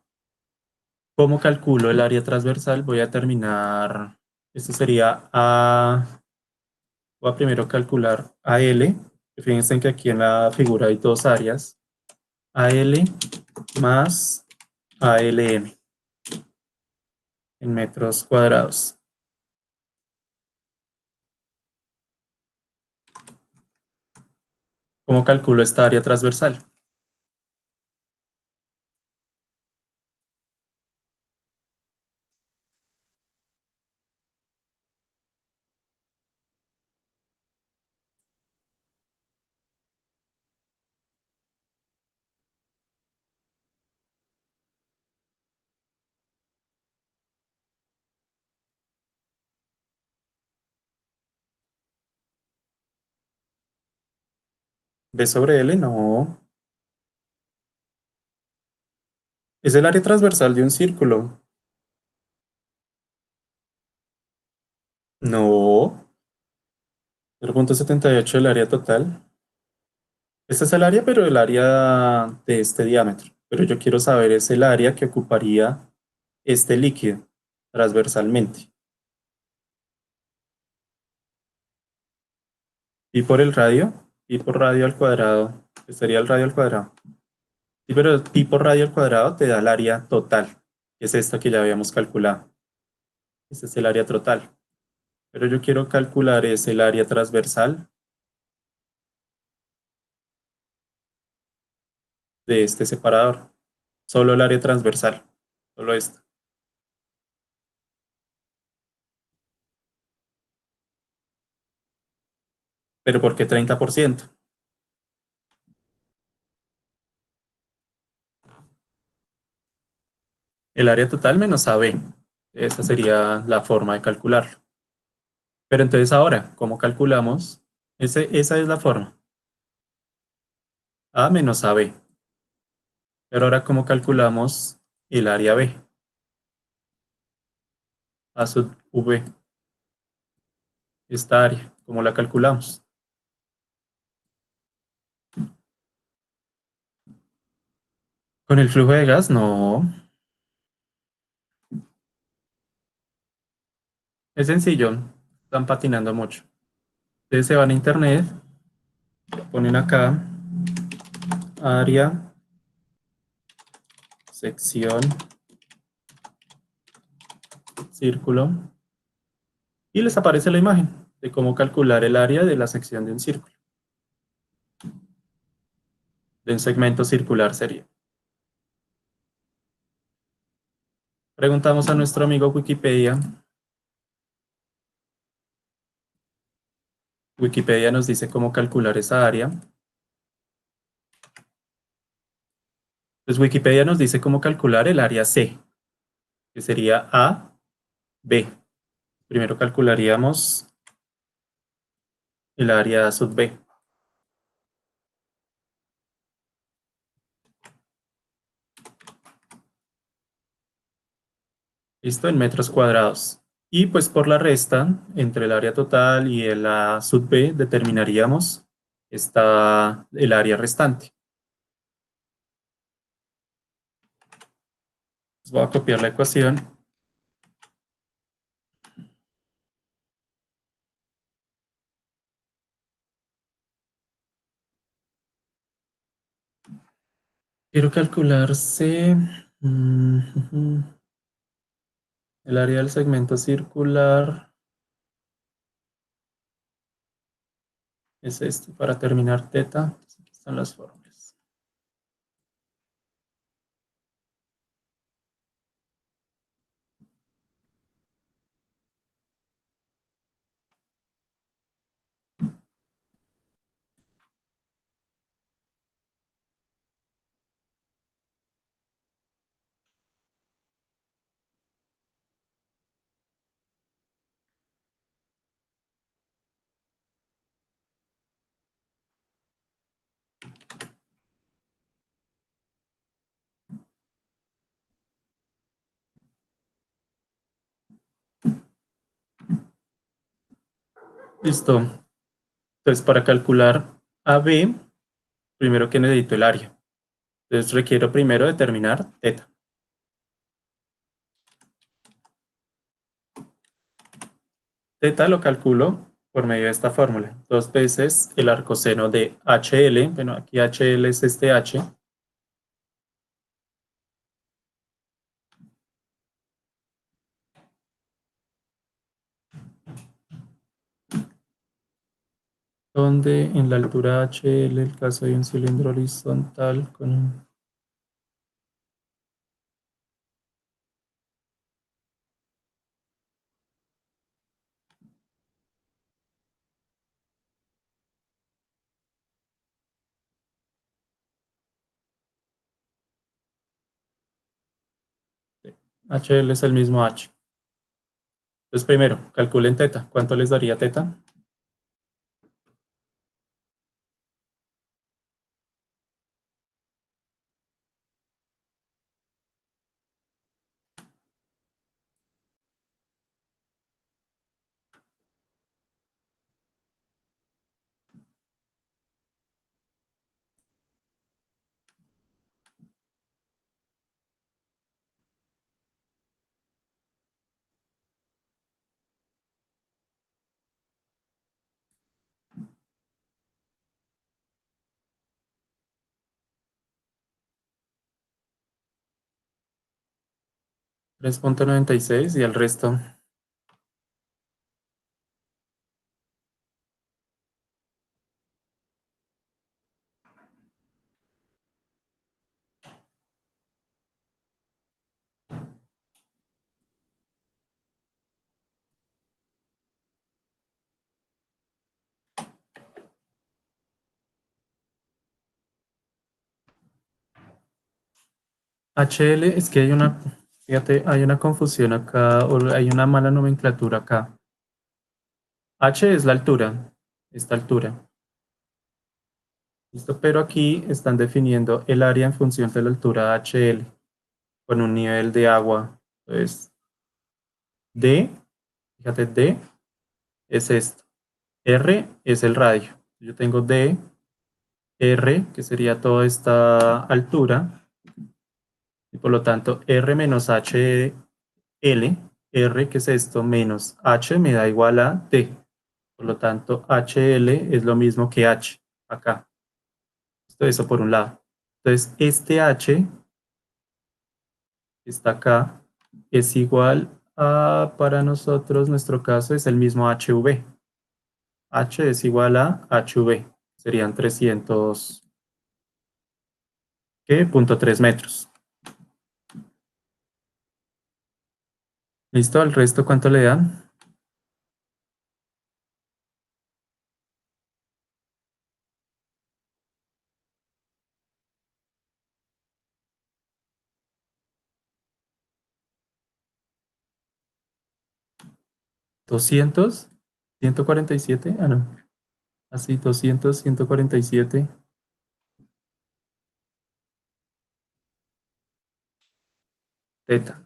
¿Cómo calculo el área transversal? Voy a terminar, esto sería A, voy a primero calcular AL. Fíjense en que aquí en la figura hay dos áreas, AL más ALM en metros cuadrados. ¿Cómo calculo esta área transversal? B sobre L, no. Es el área transversal de un círculo. No. 0,78 el área total. Este es el área, pero el área de este diámetro. Pero yo quiero saber es el área que ocuparía este líquido transversalmente. Pi por el radio, pi por radio al cuadrado, que sería el radio al cuadrado. Sí, pero pi por radio al cuadrado te da el área total, que es esta que ya habíamos calculado. Este es el área total. Pero yo quiero calcular es el área transversal de este separador. Solo el área transversal, solo esto. ¿Pero por qué 30%? El área total menos AB. Esa sería la forma de calcularlo. Pero entonces ahora, ¿cómo calculamos? Esa es la forma. A menos AB. Pero ahora, ¿cómo calculamos el área B? A sub V. Esta área, ¿cómo la calculamos? Con el flujo de gas, no. Es sencillo. Están patinando mucho. Ustedes se van a internet, ponen acá área, sección, círculo, y les aparece la imagen de cómo calcular el área de la sección de un círculo, de un segmento circular sería. Preguntamos a nuestro amigo Wikipedia. Wikipedia nos dice cómo calcular esa área. Pues Wikipedia nos dice cómo calcular el área C, que sería A, B. Primero calcularíamos el área sub B. ¿Listo? En metros cuadrados. Y pues por la resta, entre el área total y el A sub B, determinaríamos el área restante. Les voy a copiar la ecuación. Quiero calcular C, el área del segmento circular es este. Para terminar teta, aquí están las fórmulas. Listo. Entonces, para calcular AB, primero que necesito el área. Entonces, requiero primero determinar teta. Teta lo calculo por medio de esta fórmula. Dos veces el arcoseno de HL. Bueno, aquí HL es este H. Donde en la altura HL el caso de un cilindro horizontal con un HL es el mismo H. Entonces, primero, calculen teta. ¿Cuánto les daría teta? Tres punto noventa y seis y el resto. HL es que hay una, fíjate, hay una confusión acá, o hay una mala nomenclatura acá. H es la altura, esta altura. ¿Listo? Pero aquí están definiendo el área en función de la altura HL con un nivel de agua. Entonces, D, fíjate, D es esto. R es el radio. Yo tengo D, R, que sería toda esta altura, y por lo tanto R menos HL, R, que es esto, menos H me da igual a D. Por lo tanto, HL es lo mismo que H acá. Esto eso por un lado. Entonces, este H que está acá es igual a, para nosotros, nuestro caso es el mismo HV. H es igual a HV. Serían 300, ¿qué? Punto 3 metros. ¿Listo? ¿Al resto cuánto le dan? 200, 147. Ah, no. Así, 200, 147. Teta,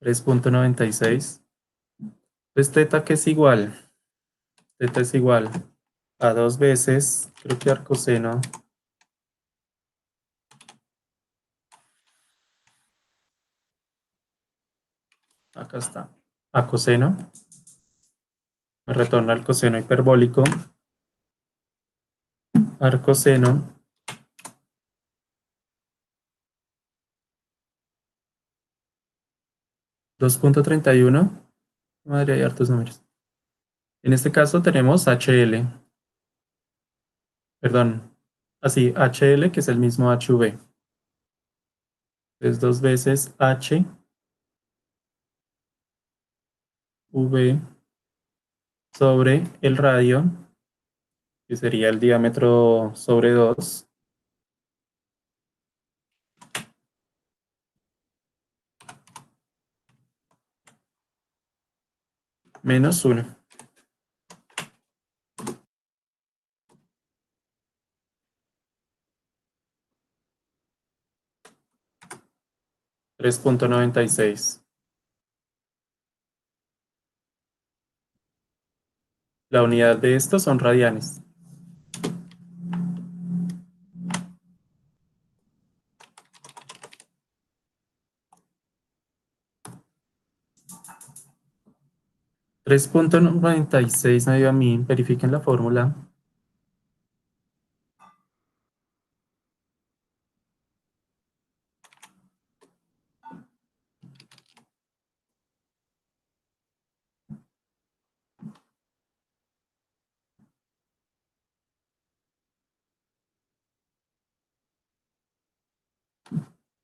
3,96. Pues teta que es igual. Teta es igual a 2 veces, creo que arcoseno. Acá está. A coseno. Me retorna el coseno hiperbólico. Arcoseno 2,31. Madre, hay hartos números. En este caso tenemos HL. Perdón. Así, HL, que es el mismo HV. Es 2 veces HV sobre el radio, que sería el diámetro sobre 2, menos 1. 3,96. La unidad de estos son radianes. Tres punto noventa y seis me dio a mí. Verifiquen la fórmula.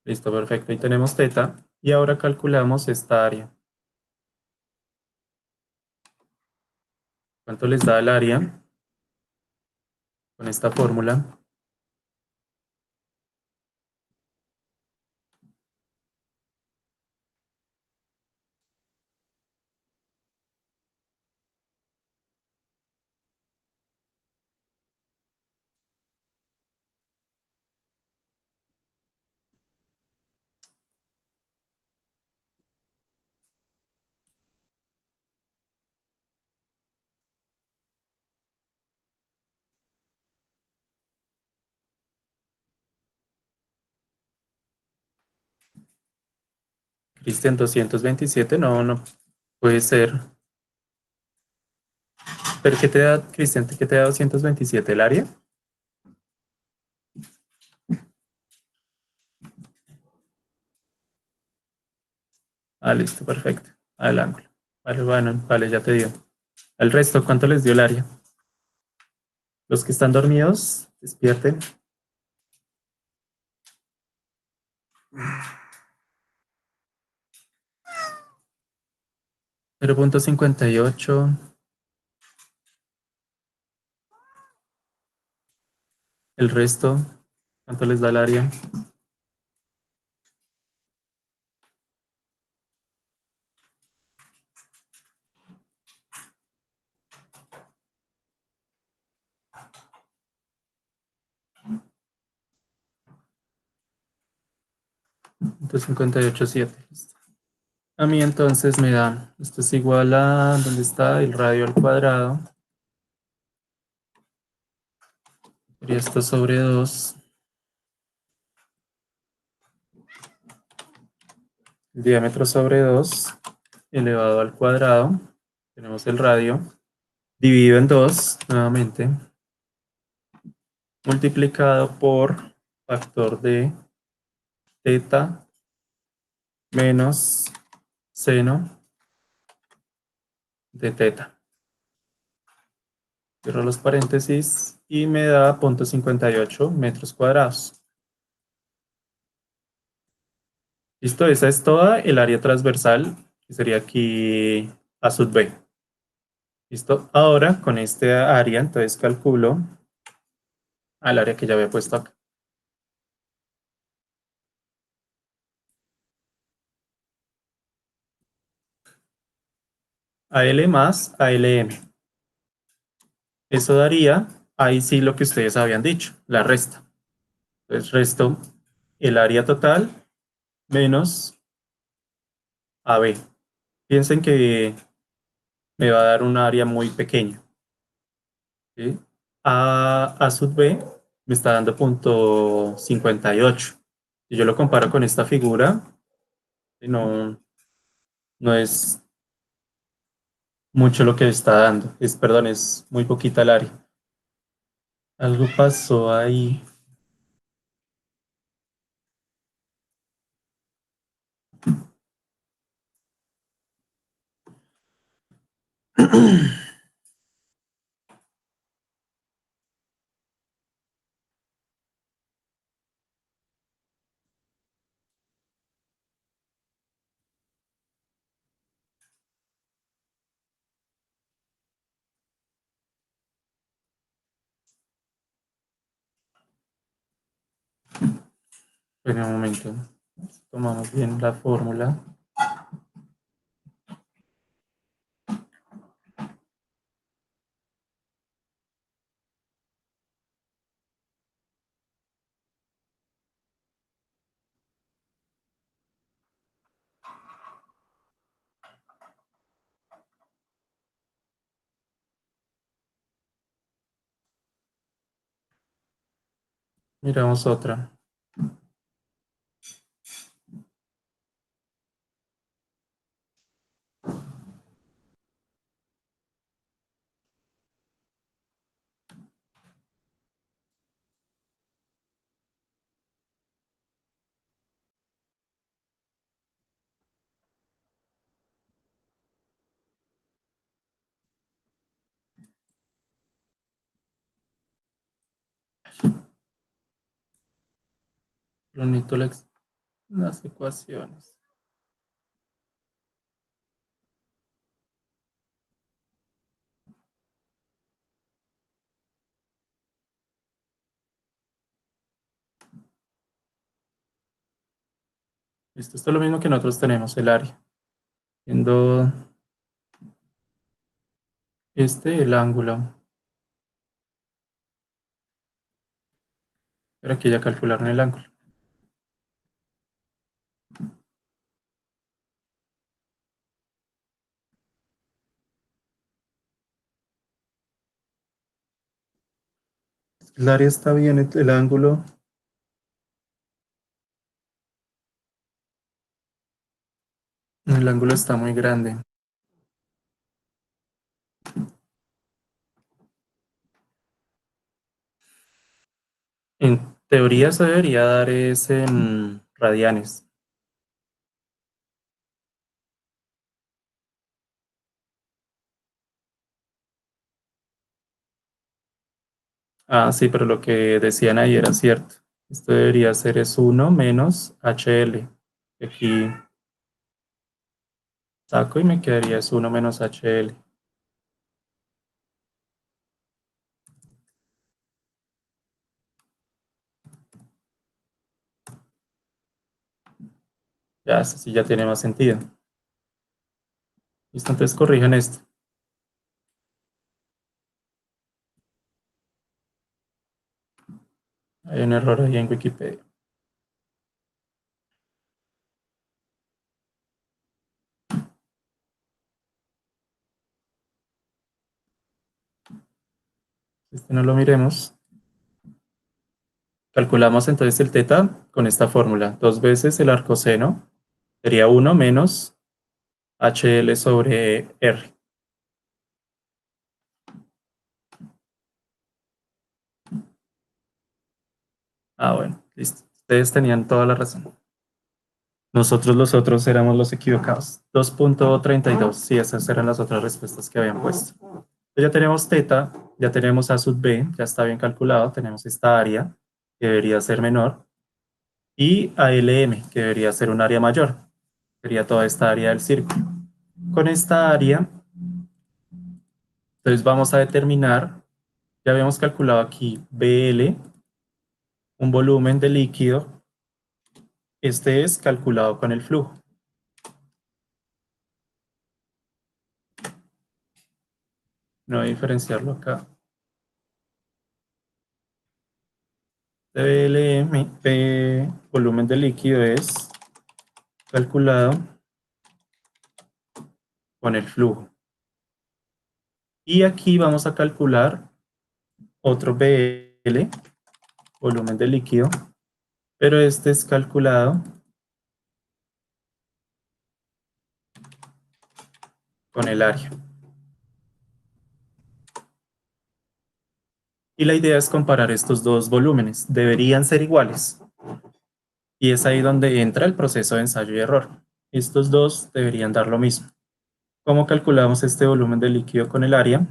Listo, perfecto. Ahí tenemos teta. Y ahora calculamos esta área. ¿Cuánto les da el área con esta fórmula? Cristian, 227. No, no puede ser. ¿Pero qué te da, Cristian? ¿Qué te da 227? ¿El área? Ah, listo, perfecto. Al ángulo. Vale, bueno, vale, ya te dio. El resto, ¿cuánto les dio el área? Los que están dormidos, despierten. 0,58. El resto, ¿cuánto les da el área? .587. Listo. A mí entonces me da, esto es igual a, ¿dónde está? El radio al cuadrado. Sería esto sobre 2. El diámetro sobre 2 elevado al cuadrado. Tenemos el radio. Dividido en 2 nuevamente. Multiplicado por factor de teta menos seno de teta. Cierro los paréntesis y me da 0,58 metros cuadrados. Listo, esa es toda el área transversal, que sería aquí A sub B. Listo, ahora con este área, entonces calculo al área que ya había puesto acá. AL más ALM. Eso daría, ahí sí lo que ustedes habían dicho, la resta. Entonces resto el área total menos AB. Piensen que me va a dar un área muy pequeña. ¿Sí? A sub B me está dando 0,58. Si yo lo comparo con esta figura, no, no es mucho lo que está dando. Perdón, es muy poquita el área. Algo pasó ahí. En un momento. Tomamos bien la fórmula. Miramos otra. Bonito las ecuaciones. Esto es lo mismo que nosotros tenemos, el área. Siendo el ángulo. Pero aquí ya calcularon el ángulo. El área está bien, el ángulo. El ángulo está muy grande. En teoría se debería dar es en radianes. Ah, sí, pero lo que decían ahí era cierto. Esto debería ser es 1 menos HL. Aquí saco y me quedaría es 1 menos HL. Ya, esto sí ya tiene más sentido. Listo, entonces corrijan esto. Hay un error ahí en Wikipedia. este no lo miremos. Calculamos entonces el teta con esta fórmula. Dos veces el arcoseno sería uno menos HL sobre R. Ah, bueno, listo. Ustedes tenían toda la razón. Nosotros los otros éramos los equivocados. 2.32. Sí, esas eran las otras respuestas que habían puesto. Entonces ya tenemos teta, ya tenemos A sub B, ya está bien calculado. Tenemos esta área que debería ser menor y ALM que debería ser un área mayor. Sería toda esta área del círculo. Con esta área, entonces vamos a determinar, ya habíamos calculado aquí BL, un volumen de líquido. Este es calculado con el flujo. No voy a diferenciarlo acá. TBLM, volumen de líquido es calculado con el flujo. Y aquí vamos a calcular otro BL, volumen de líquido, pero este es calculado con el área. Y la idea es comparar estos dos volúmenes. Deberían ser iguales. Y es ahí donde entra el proceso de ensayo y error. Estos dos deberían dar lo mismo. ¿Cómo calculamos este volumen de líquido con el área?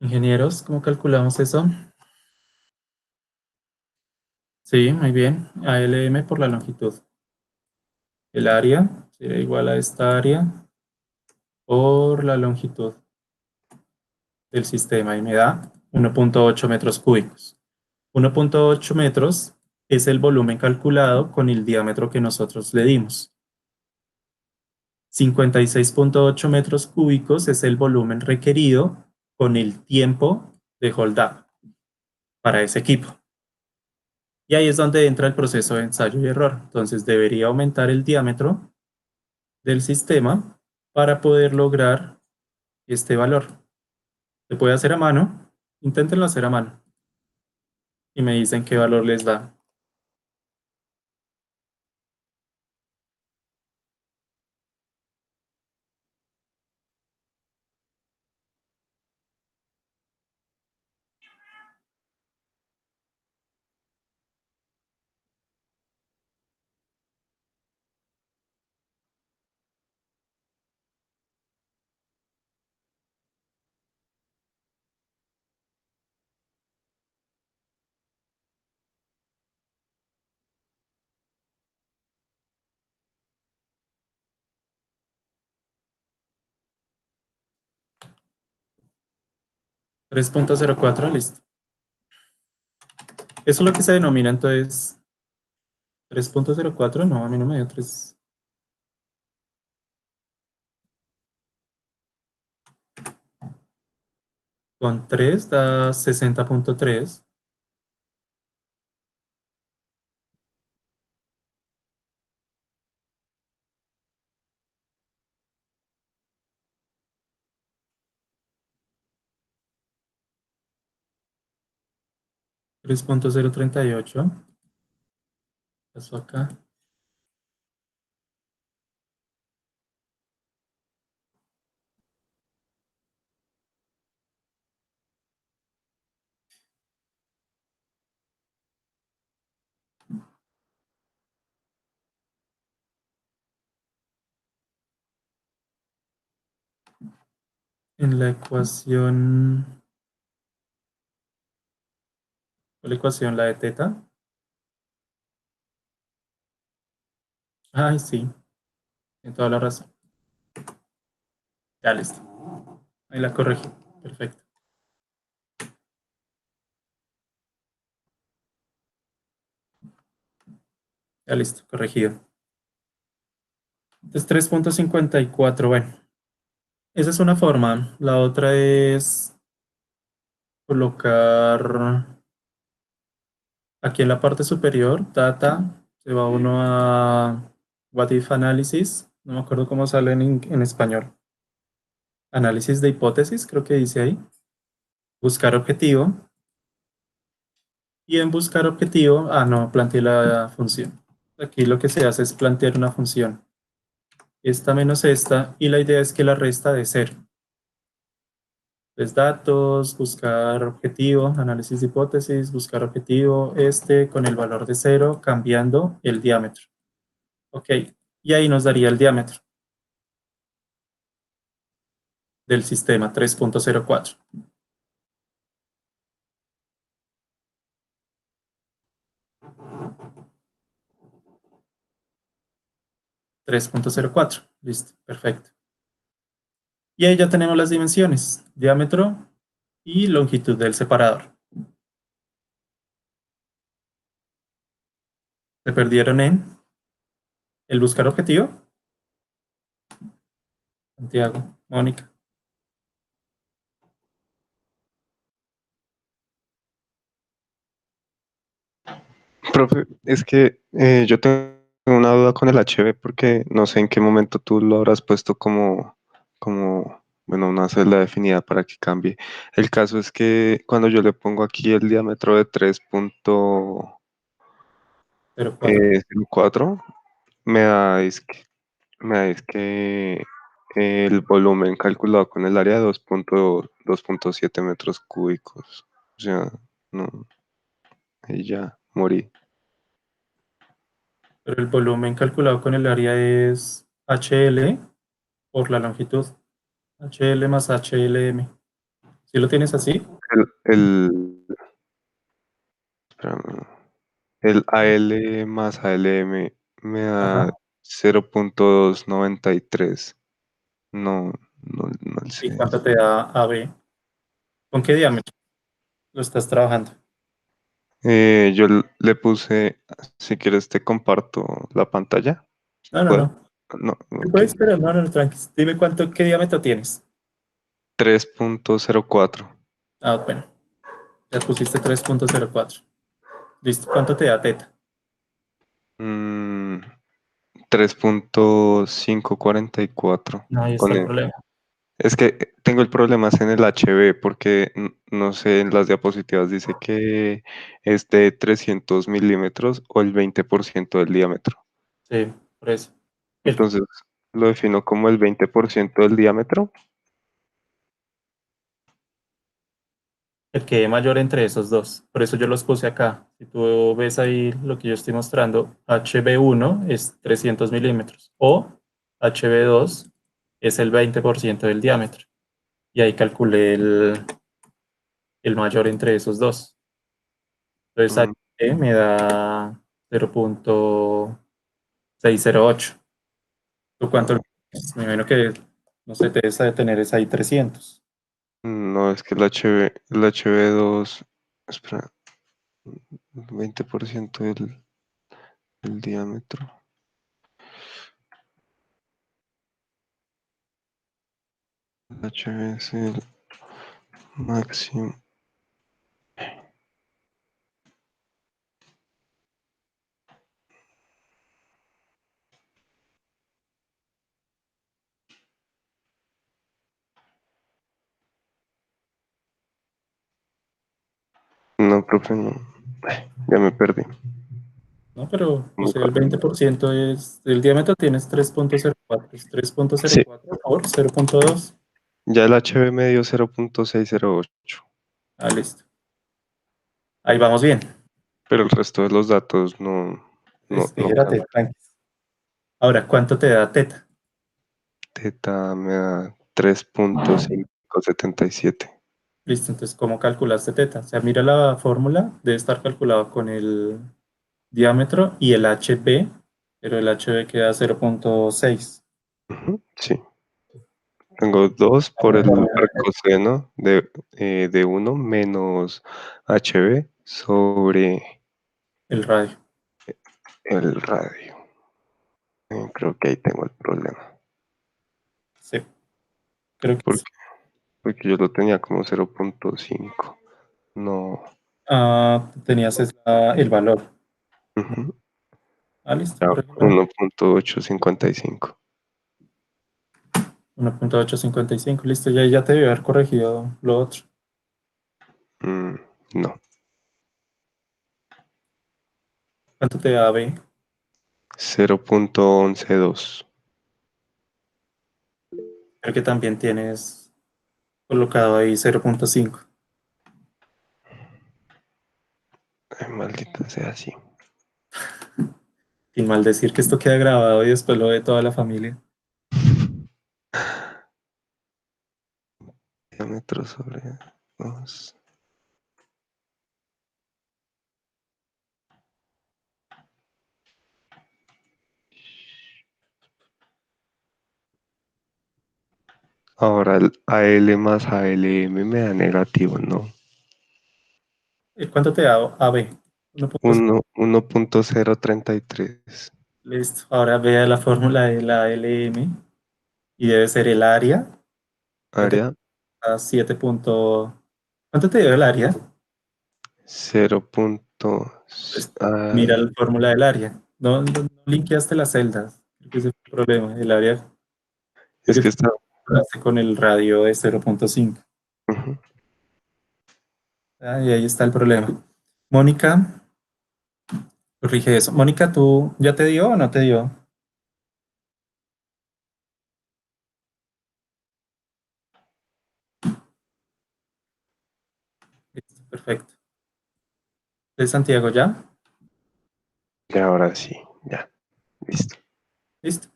Ingenieros, ¿cómo calculamos eso? Sí, muy bien. ALM por la longitud. El área sería igual a esta área por la longitud del sistema y me da 1.8 metros cúbicos. 1.8 metros es el volumen calculado con el diámetro que nosotros le dimos. 56.8 metros cúbicos es el volumen requerido con el tiempo de hold up para ese equipo. Y ahí es donde entra el proceso de ensayo y error. Entonces debería aumentar el diámetro del sistema para poder lograr este valor. Se puede hacer a mano, inténtenlo hacer a mano y me dicen qué valor les da. 3.04, listo. Eso es lo que se denomina entonces 3.04, no, a mí no me dio 3. Con 3 da 60.3. 3.038. Pasó acá. En la ecuación, la de teta, Ay, sí, en toda la razón. Ya listo. Ahí la corregí. Perfecto. Ya listo, corregido. Entonces 3.54, bueno, esa es una forma. La otra es colocar aquí en la parte superior, data, se va uno a What If Analysis, no me acuerdo cómo sale en español. Análisis de hipótesis, creo que dice ahí. Buscar objetivo. Y en buscar objetivo, no, planteé la función. Aquí lo que se hace es plantear una función. Esta menos esta, y la idea es que la resta de cero. Entonces, datos, buscar objetivo, análisis de hipótesis, buscar objetivo, este con el valor de cero, cambiando el diámetro. Ok, y ahí nos daría el diámetro del sistema 3.04. 3.04, listo, perfecto. Y ahí ya tenemos las dimensiones, diámetro y longitud del separador. Se perdieron en el buscar objetivo. Santiago, Mónica. Profe, es que yo tengo una duda con el HB porque no sé en qué momento tú lo habrás puesto bueno, una celda definida para que cambie. El caso es que cuando yo le pongo aquí el diámetro de 0.4. 3.04, me da, es que el volumen calculado con el área de 2.7 metros cúbicos. O sea, no, ahí ya morí. Pero el volumen calculado con el área es HL por la longitud. HL más HLM. ¿Sí lo tienes así? El, espérame, el AL más ALM me da Ajá. 0.293. No, no ¿Y sé. cuánto te da AB? ¿Con qué diámetro lo estás trabajando? Yo le puse, si quieres te comparto la pantalla. No, no, ¿Puedo? no. No, ¿Te ok. puedes esperar? No, no, no, tranqui. Dime qué diámetro tienes. 3.04. Bueno, ya pusiste 3.04. Listo. ¿Cuánto te da teta? Mm, 3.544. No, ahí está el problema. Es que tengo el problema es en el HB porque no sé, en las diapositivas dice que es de 300 milímetros o el 20% del diámetro. Sí, por eso. El, Entonces lo defino como el 20% del diámetro. el que es mayor entre esos dos. Por eso yo los puse acá. Si tú ves ahí lo que yo estoy mostrando, HB1 es 300 milímetros o HB2 es el 20% del diámetro. Y ahí calculé el mayor entre esos dos. Entonces Mm, HB me da 0.608. ¿Tú cuánto? No, Me imagino que, no sé, te debes de tener es ahí 300. no, es que el HB2, espera, 20% del diámetro. El HB es el máximo. No, profe, no. Ya me perdí. ¿No? Pero, o Muy sea, el fácil. 20% es, el diámetro tienes 3.04, es Sí, 3.04 por 0.2. ya el HB me dio 0.608, Listo. Ahí vamos bien. pero el resto de los datos no Espérate, cambian. tranqui. Ahora, ¿cuánto te da teta? Teta me da 3.577. Listo, entonces, ¿cómo calculaste teta? O sea, mira la fórmula, debe estar calculado con el diámetro y el HB pero el HB queda 0.6. Ujú, sí. Tengo 2 por el arcoseno de uno menos HB sobre El radio. el radio. Creo que ahí tengo el problema. Sí, creo que ¿Por sí. qué? Porque yo lo tenía como 0.5. No. Ah, tenías el valor. Ujú. Ah, listo, Ah, por ejemplo. 1.855. 1.855, listo, ya te debe haber corregido lo otro. Mm, no. ¿Cuánto te da B? 0.112. Creo que también tienes colocado ahí 0.5. Ay, maldita sea así. Sin mal decir que esto queda grabado y después lo ve toda la familia. Diámetro sobre 2. Ahora el AL más ALM me da negativo, ¿no? ¿Cuánto te da AB? 1.5. 1.033. Listo. Ahora vea la fórmula de la LM y debe ser el área. Ya te Área da 7. ¿Cuánto te dio el área? 0. Pues mira Ay, la fórmula del área. No linkeaste las celdas. Creo que ese fue el problema. El área creo es que que te está. equivocaste con el radio de 0.5. Ujú. Ah, y ahí está el problema. Mónica, corrige eso. Mónica, ¿tú ya te dio o no te dio? Listo, perfecto. ¿De Santiago ya? Y ahora sí, ya, listo. Listo.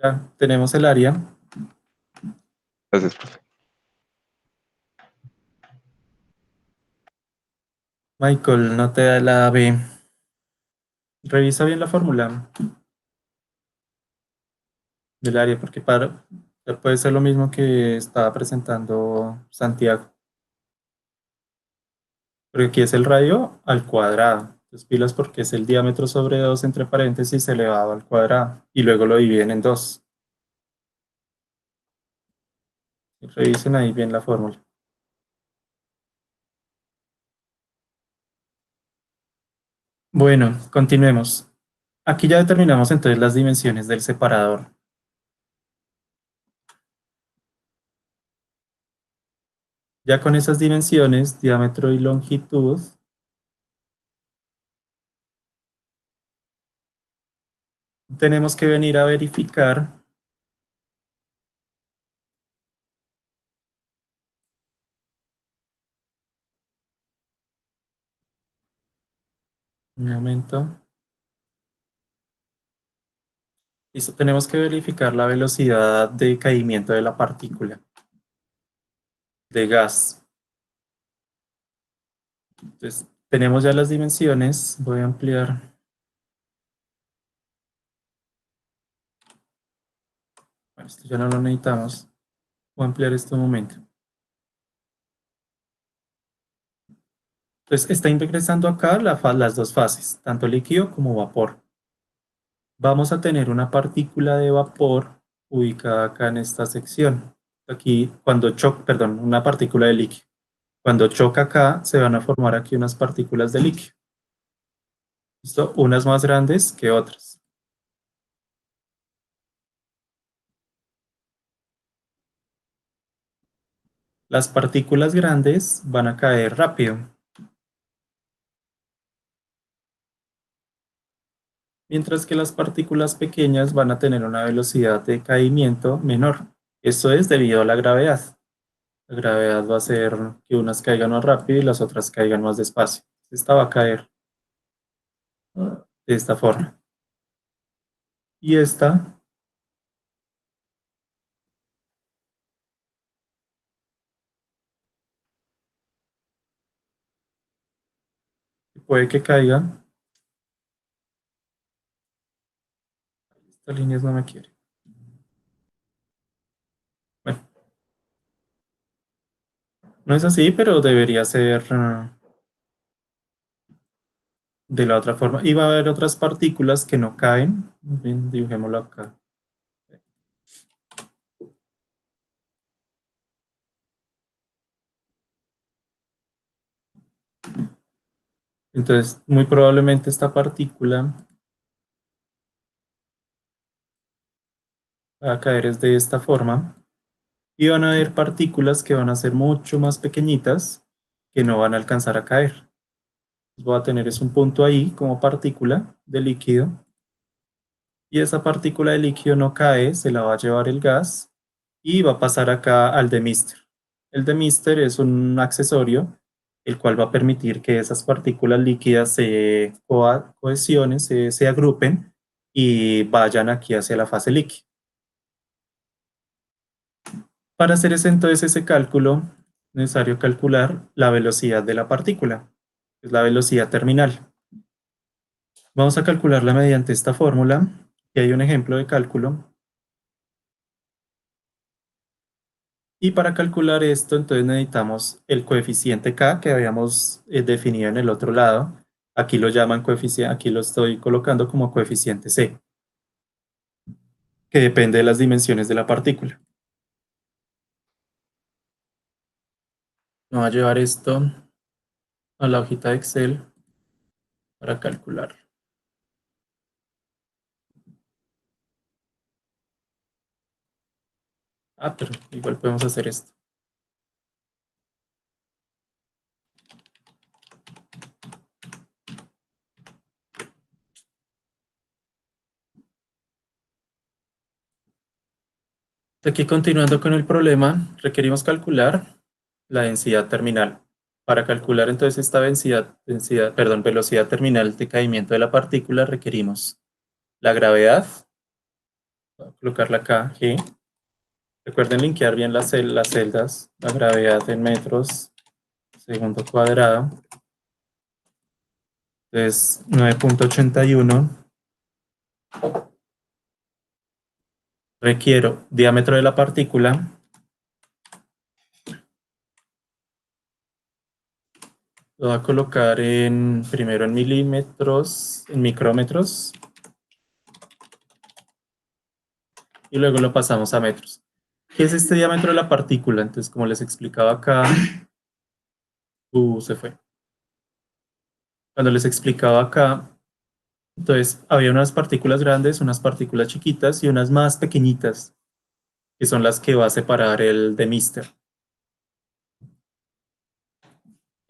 Ya tenemos el área. Gracias, profe. Michael, no te da la B. Revisa bien la fórmula del área porque puede ser lo mismo que estaba presentando Santiago. Pero aquí es el radio al cuadrado. Entonces pilas porque es el diámetro sobre 2 entre paréntesis elevado al cuadrado. Y luego lo dividen en 2. Revisen ahí bien la fórmula. Bueno, continuemos. Aquí ya determinamos entonces las dimensiones del separador. Ya con esas dimensiones, diámetro y longitud, tenemos que venir a verificar. Un momento. Listo, tenemos que verificar la velocidad de caimiento de la partícula de gas. Entonces, tenemos ya las dimensiones. Voy a ampliar. Bueno, esto ya no lo necesitamos. Voy a ampliar este momento. Entonces, está ingresando acá las dos fases, tanto líquido como vapor. Vamos a tener una partícula de vapor ubicada acá en esta sección. Aquí, cuando choca, perdón, una partícula de líquido. Cuando choca acá, se van a formar aquí unas partículas de líquido. ¿Listo? Unas más grandes que otras. Las partículas grandes van a caer rápido, mientras que las partículas pequeñas van a tener una velocidad de caimiento menor. Esto es debido a la gravedad. La gravedad va a hacer que unas caigan más rápido y las otras caigan más despacio. Esta va a caer de esta forma. Y esta puede que caiga Estas líneas no me quiere. Bueno, no es así, pero debería ser de la otra forma. Y va a haber otras partículas que no caen. Bien, dibujémoslo acá. Entonces, muy probablemente esta partícula va a caer es de esta forma. Y van a haber partículas que van a ser mucho más pequeñitas que no van a alcanzar a caer. Voy a tener es un punto ahí como partícula de líquido. Y esa partícula de líquido no cae, se la va a llevar el gas y va a pasar acá al demister. El demister es un accesorio el cual va a permitir que esas partículas líquidas se cohesionen, se agrupen y vayan aquí hacia la fase líquida. Para hacer entonces ese cálculo, es necesario calcular la velocidad de la partícula, que es la velocidad terminal. Vamos a calcularla mediante esta fórmula, y hay un ejemplo de cálculo. Y para calcular esto, entonces necesitamos el coeficiente K que habíamos definido en el otro lado. Aquí lo llaman coeficiente, aquí lo estoy colocando como coeficiente C, que depende de las dimensiones de la partícula. Me voy a llevar esto a la hojita de Excel para calcular. Ah, pero igual podemos hacer esto. Aquí continuando con el problema, requerimos calcular la densidad terminal. Para calcular entonces esta velocidad terminal de caimiento de la partícula requerimos la gravedad, voy a colocarla acá, G. Recuerden linkear bien las celdas, la gravedad en metros segundo cuadrado. Entonces 9.81. Requiero diámetro de la partícula. Lo voy a colocar primero en milímetros, en micrómetros, y luego lo pasamos a metros. ¿Qué es este diámetro de la partícula? Entonces, como les explicaba acá, se fue. Cuando les explicaba acá, entonces había unas partículas grandes, unas partículas chiquitas y unas más pequeñitas, que son las que va a separar el de Mister.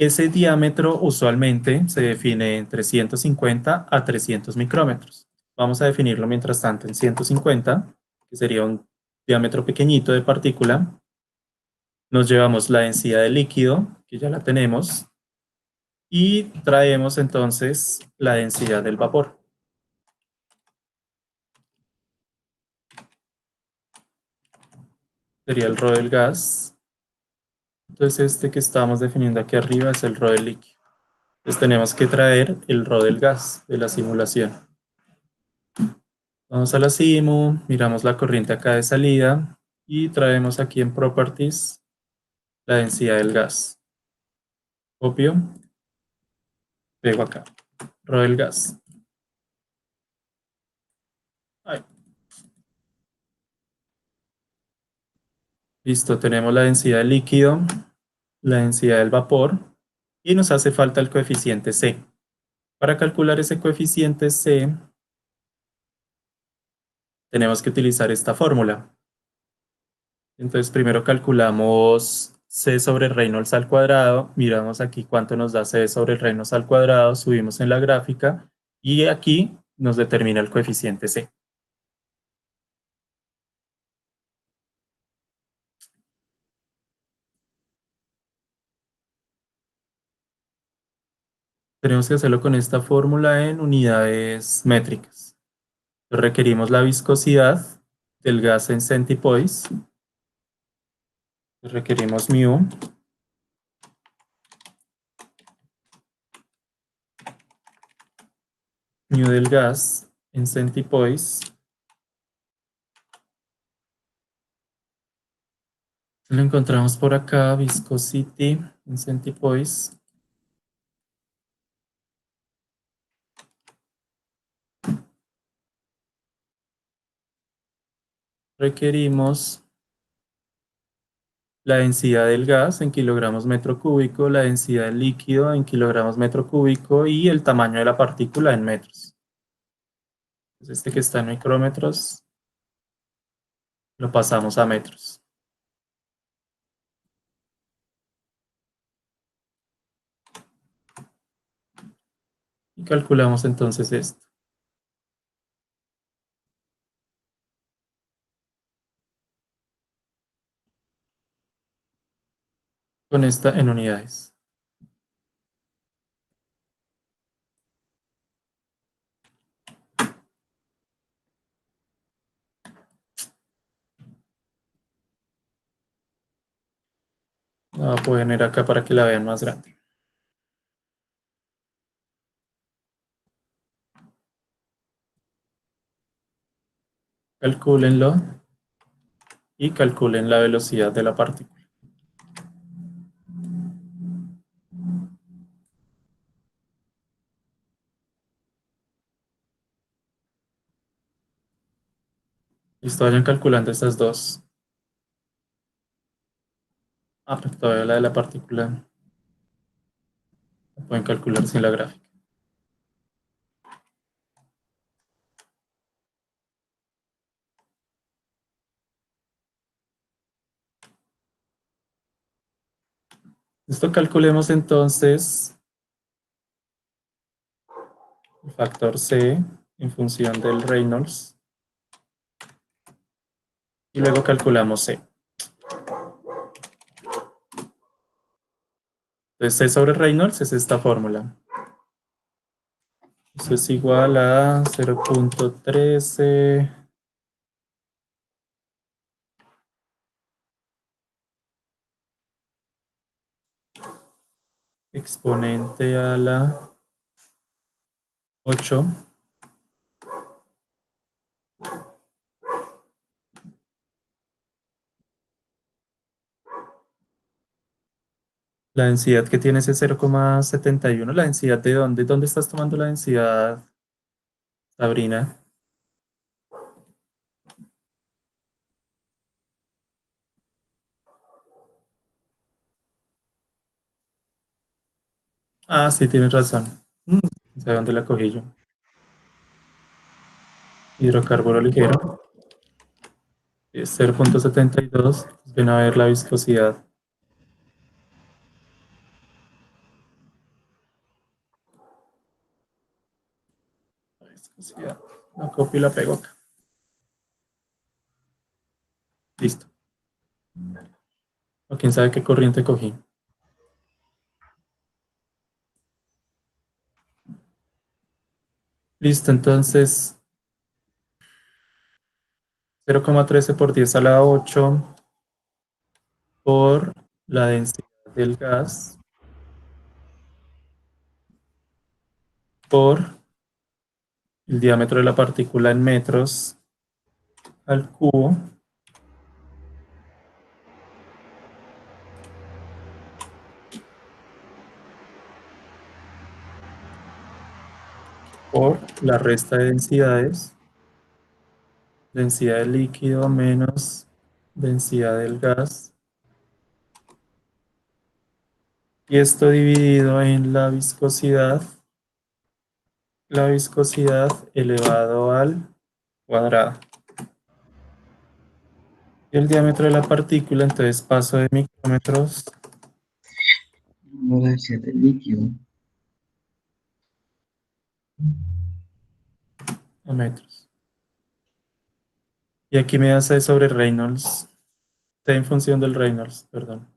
Ese diámetro usualmente se define entre 150 a 300 micrómetros. Vamos a definirlo mientras tanto en 150, que sería un diámetro pequeñito de partícula. Nos llevamos la densidad de líquido, que ya la tenemos, y traemos entonces la densidad del vapor. Sería el ρ del gas. Entonces este que estamos definiendo aquí arriba es el ρ del líquido. Entonces tenemos que traer el ρ del gas de la simulación. Vamos a la simu, miramos la corriente acá de salida y traemos aquí en Properties la densidad del gas. Copio, pego acá, ρ del gas. Ay. Listo, tenemos la densidad del líquido, la densidad del vapor y nos hace falta el coeficiente C. Para calcular ese coeficiente C, tenemos que utilizar esta fórmula. Entonces, primero calculamos C sobre Reynolds al cuadrado, miramos aquí cuánto nos da C sobre Reynolds al cuadrado, subimos en la gráfica y aquí nos determina el coeficiente C. Tenemos que hacerlo con esta fórmula en unidades métricas. Requerimos la viscosidad del gas en centipoise. Requerimos mu del gas en centipoise Lo encontramos por acá, Viscosity en Centipoise. Requerimos la densidad del gas en kilogramos metro cúbico, la densidad del líquido en kilogramos metro cúbico y el tamaño de la partícula en metros. Entonces, este que está en micrómetros lo pasamos a metros. Y calculamos entonces esto. Con esta en unidades. La voy a poner acá para que la vean más grande. Calcúlenlo y calculen la velocidad de la partícula. Listo, vayan calculando estas dos. Ah, pero todavía la de la partícula la pueden calcular sin la gráfica. Esto calculemos entonces el factor C en función del Reynolds y luego calculamos C. Entonces C sobre Reynolds es esta fórmula. Eso es igual a 0.13 exponente a la 8 la densidad que tiene ese 0,71, ¿la densidad de dónde? ¿Dónde estás tomando la densidad, Sabrina? Ah, sí, tienes razón. No sé dónde la cogí yo. Hidrocarburo ligero. Es 0.72. Ven a ver la viscosidad. La viscosidad. La copio y la pego acá. Listo. O quién sabe qué corriente cogí. Listo, entonces 0,13 por 10 a la 8 por la densidad del gas por el diámetro de la partícula en metros al cubo por la resta de densidades, densidad del líquido menos densidad del gas, y esto dividido en la viscosidad elevado al cuadrado. Y el diámetro de la partícula, entonces paso de micrómetros No, la densidad del líquido. a metros. Y aquí me hace sobre Reynolds, T en función del Reynolds, perdón.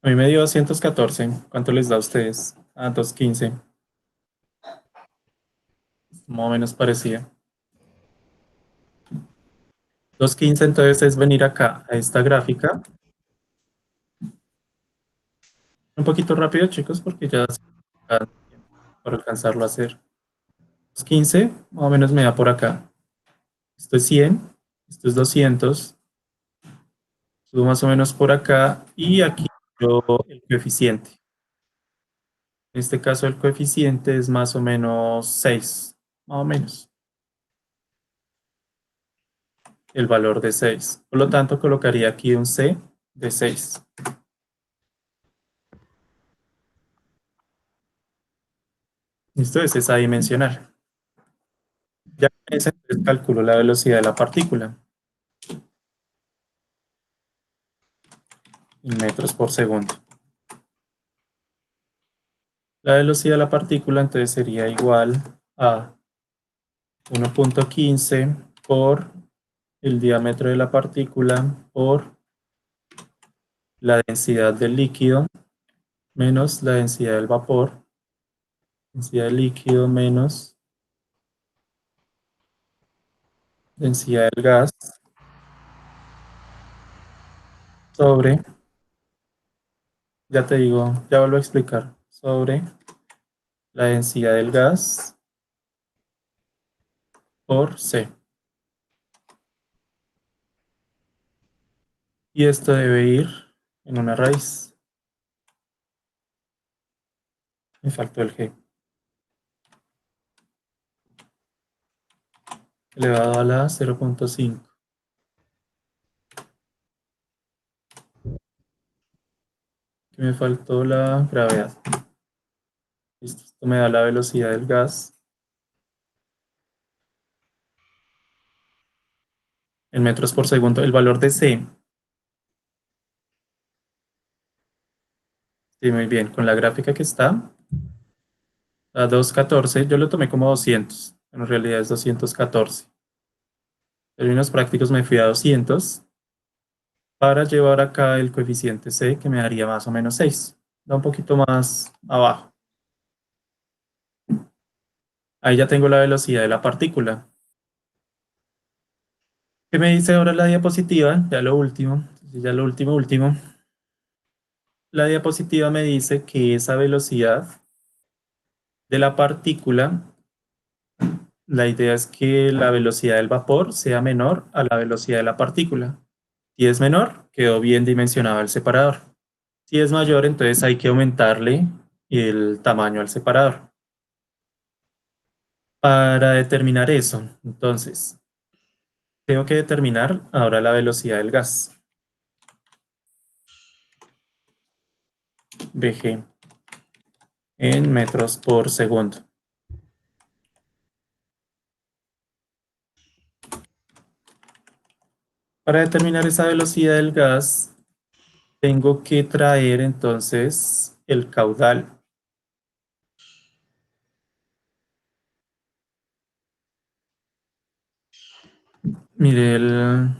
A mí me dio 214. ¿Cuánto les da a ustedes? Ah, 215. Más o menos parecía. 215 entonces es venir acá a esta gráfica. Un poquito rápido, chicos, porque ya... para alcanzarlo a hacer. 15, más o menos me da por acá. Esto es 100, esto es 200, subo más o menos por acá y aquí yo el coeficiente. En este caso el coeficiente es más o menos 6, más o menos, el valor de 6. Por lo tanto, colocaría aquí un C de 6. Esto es esa dimensional. Ya con ese entonces calculo la velocidad de la partícula en metros por segundo. La velocidad de la partícula entonces sería igual a 1.15 por el diámetro de la partícula por la densidad del líquido menos la densidad del vapor, densidad del líquido menos densidad del gas sobre, ya te digo, ya vuelvo a explicar, sobre la densidad del gas por C. Y esto debe ir en una raíz. Me faltó el G. Elevado a la 0.5. Que me faltó la gravedad. Listo, esto me da la velocidad del gas en metros por segundo. El valor de C, sí, muy bien, con la gráfica que está, a 214, yo lo tomé como 200, en realidad es 214. En términos prácticos me fui a 200 para llevar acá el coeficiente C, que me daría más o menos 6. Da un poquito más abajo. Ahí ya tengo la velocidad de la partícula. ¿Qué me dice ahora la diapositiva? Ya lo último, ya lo último, último. La diapositiva me dice que esa velocidad de la partícula, la idea es que la velocidad del vapor sea menor a la velocidad de la partícula. Si es menor, quedó bien dimensionado el separador. Si es mayor, entonces hay que aumentarle el tamaño al separador. Para determinar eso, entonces, tengo que determinar ahora la velocidad del gas. Vg en metros por segundo. Para determinar esa velocidad del gas, tengo que traer entonces el caudal. Mire el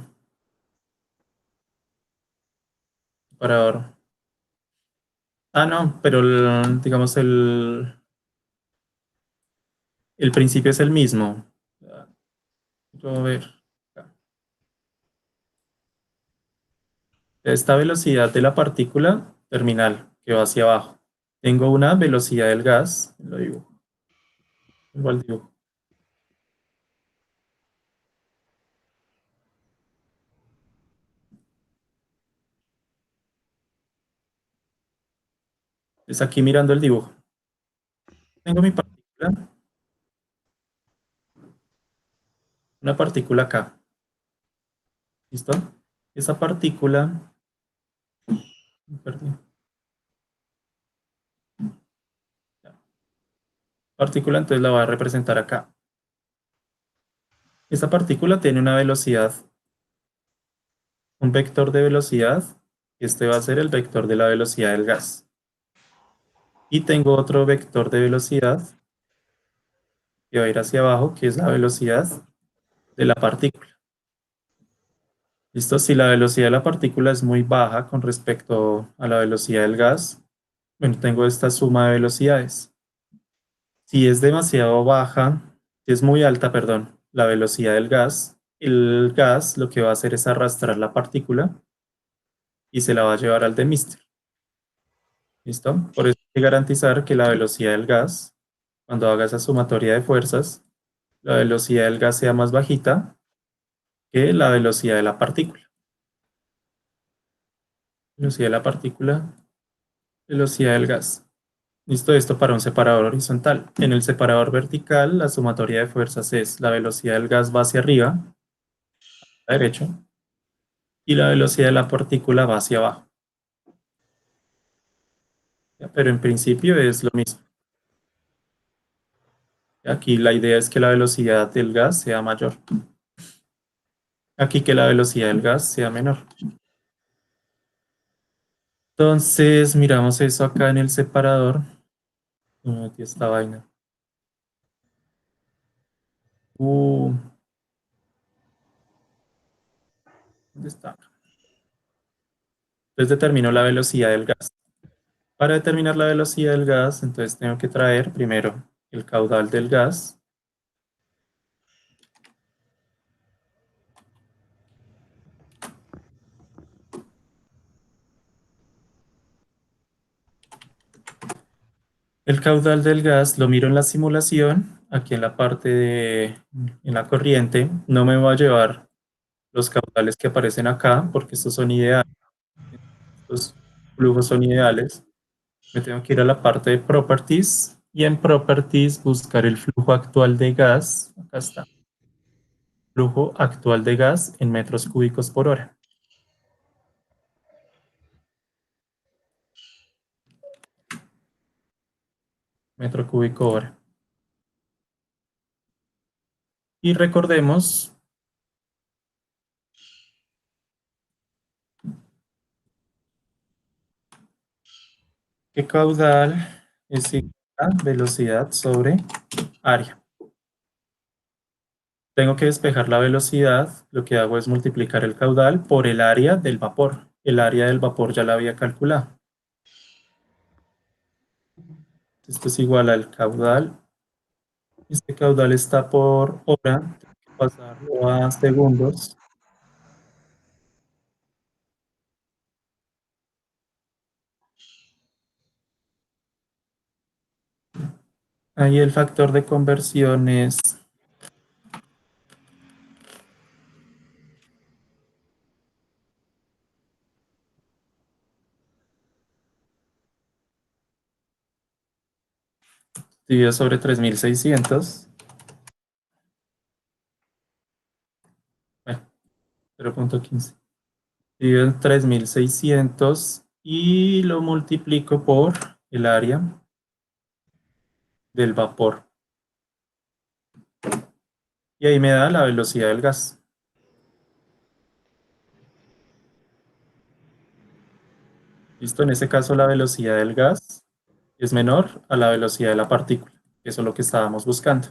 separador. Ah, no, pero digamos el principio es el mismo. Quiero ver. Esta velocidad de la partícula terminal que va hacia abajo. Tengo una velocidad del gas, lo digo, igual digo. Es aquí mirando el dibujo. Tengo mi partícula, una partícula acá. ¿Listo? Esa partícula, perdí. Partícula entonces la voy a representar acá. Esta partícula tiene una velocidad, un vector de velocidad, y este va a ser el vector de la velocidad del gas. Y tengo otro vector de velocidad que va a ir hacia abajo, que es la velocidad de la partícula. ¿Listo? Si la velocidad de la partícula es muy baja con respecto a la velocidad del gas, bueno, tengo esta suma de velocidades. Si es demasiado baja, si es muy alta, perdón, la velocidad del gas, el gas lo que va a hacer es arrastrar la partícula y se la va a llevar al de Mister. ¿Listo? Por eso hay que garantizar que la velocidad del gas cuando haga esa sumatoria de fuerzas, la velocidad del gas sea más bajita que la velocidad de la partícula. Velocidad de la partícula, velocidad del gas. Listo, esto para un separador horizontal. En el separador vertical, la sumatoria de fuerzas es la velocidad del gas va hacia arriba, a la derecha, y la velocidad de la partícula va hacia abajo. Pero en principio es lo mismo. Aquí la idea es que la velocidad del gas sea mayor. Aquí que la velocidad del gas sea menor. Entonces, miramos eso acá en el separador. Aquí esta vaina. Uh, ¿Dónde está? Entonces determino la velocidad del gas. Para determinar la velocidad del gas, entonces tengo que traer primero el caudal del gas. El caudal del gas lo miro en la simulación, aquí en la parte en la corriente. No me va a llevar los caudales que aparecen acá, porque estos son ideales, estos flujos son ideales. Me tengo que ir a la parte de Properties y en Properties buscar el flujo actual de gas. Acá está. Flujo actual de gas en metros cúbicos por hora. Metro cúbico hora. Y recordemos que caudal es igual a velocidad sobre área. Tengo que despejar la velocidad, lo que hago es multiplicar el caudal por el área del vapor. El área del vapor ya la había calculado. Esto es igual al caudal. Este caudal está por hora. Tengo que pasarlo a segundos. Ahí el factor de conversión es dividido sobre 3600. Bueno, 0.15. Dividido en 3600 y lo multiplico por el área del vapor. Y ahí me da la velocidad del gas. ¿Listo? En ese caso la velocidad del gas es menor a la velocidad de la partícula. Eso es lo que estábamos buscando.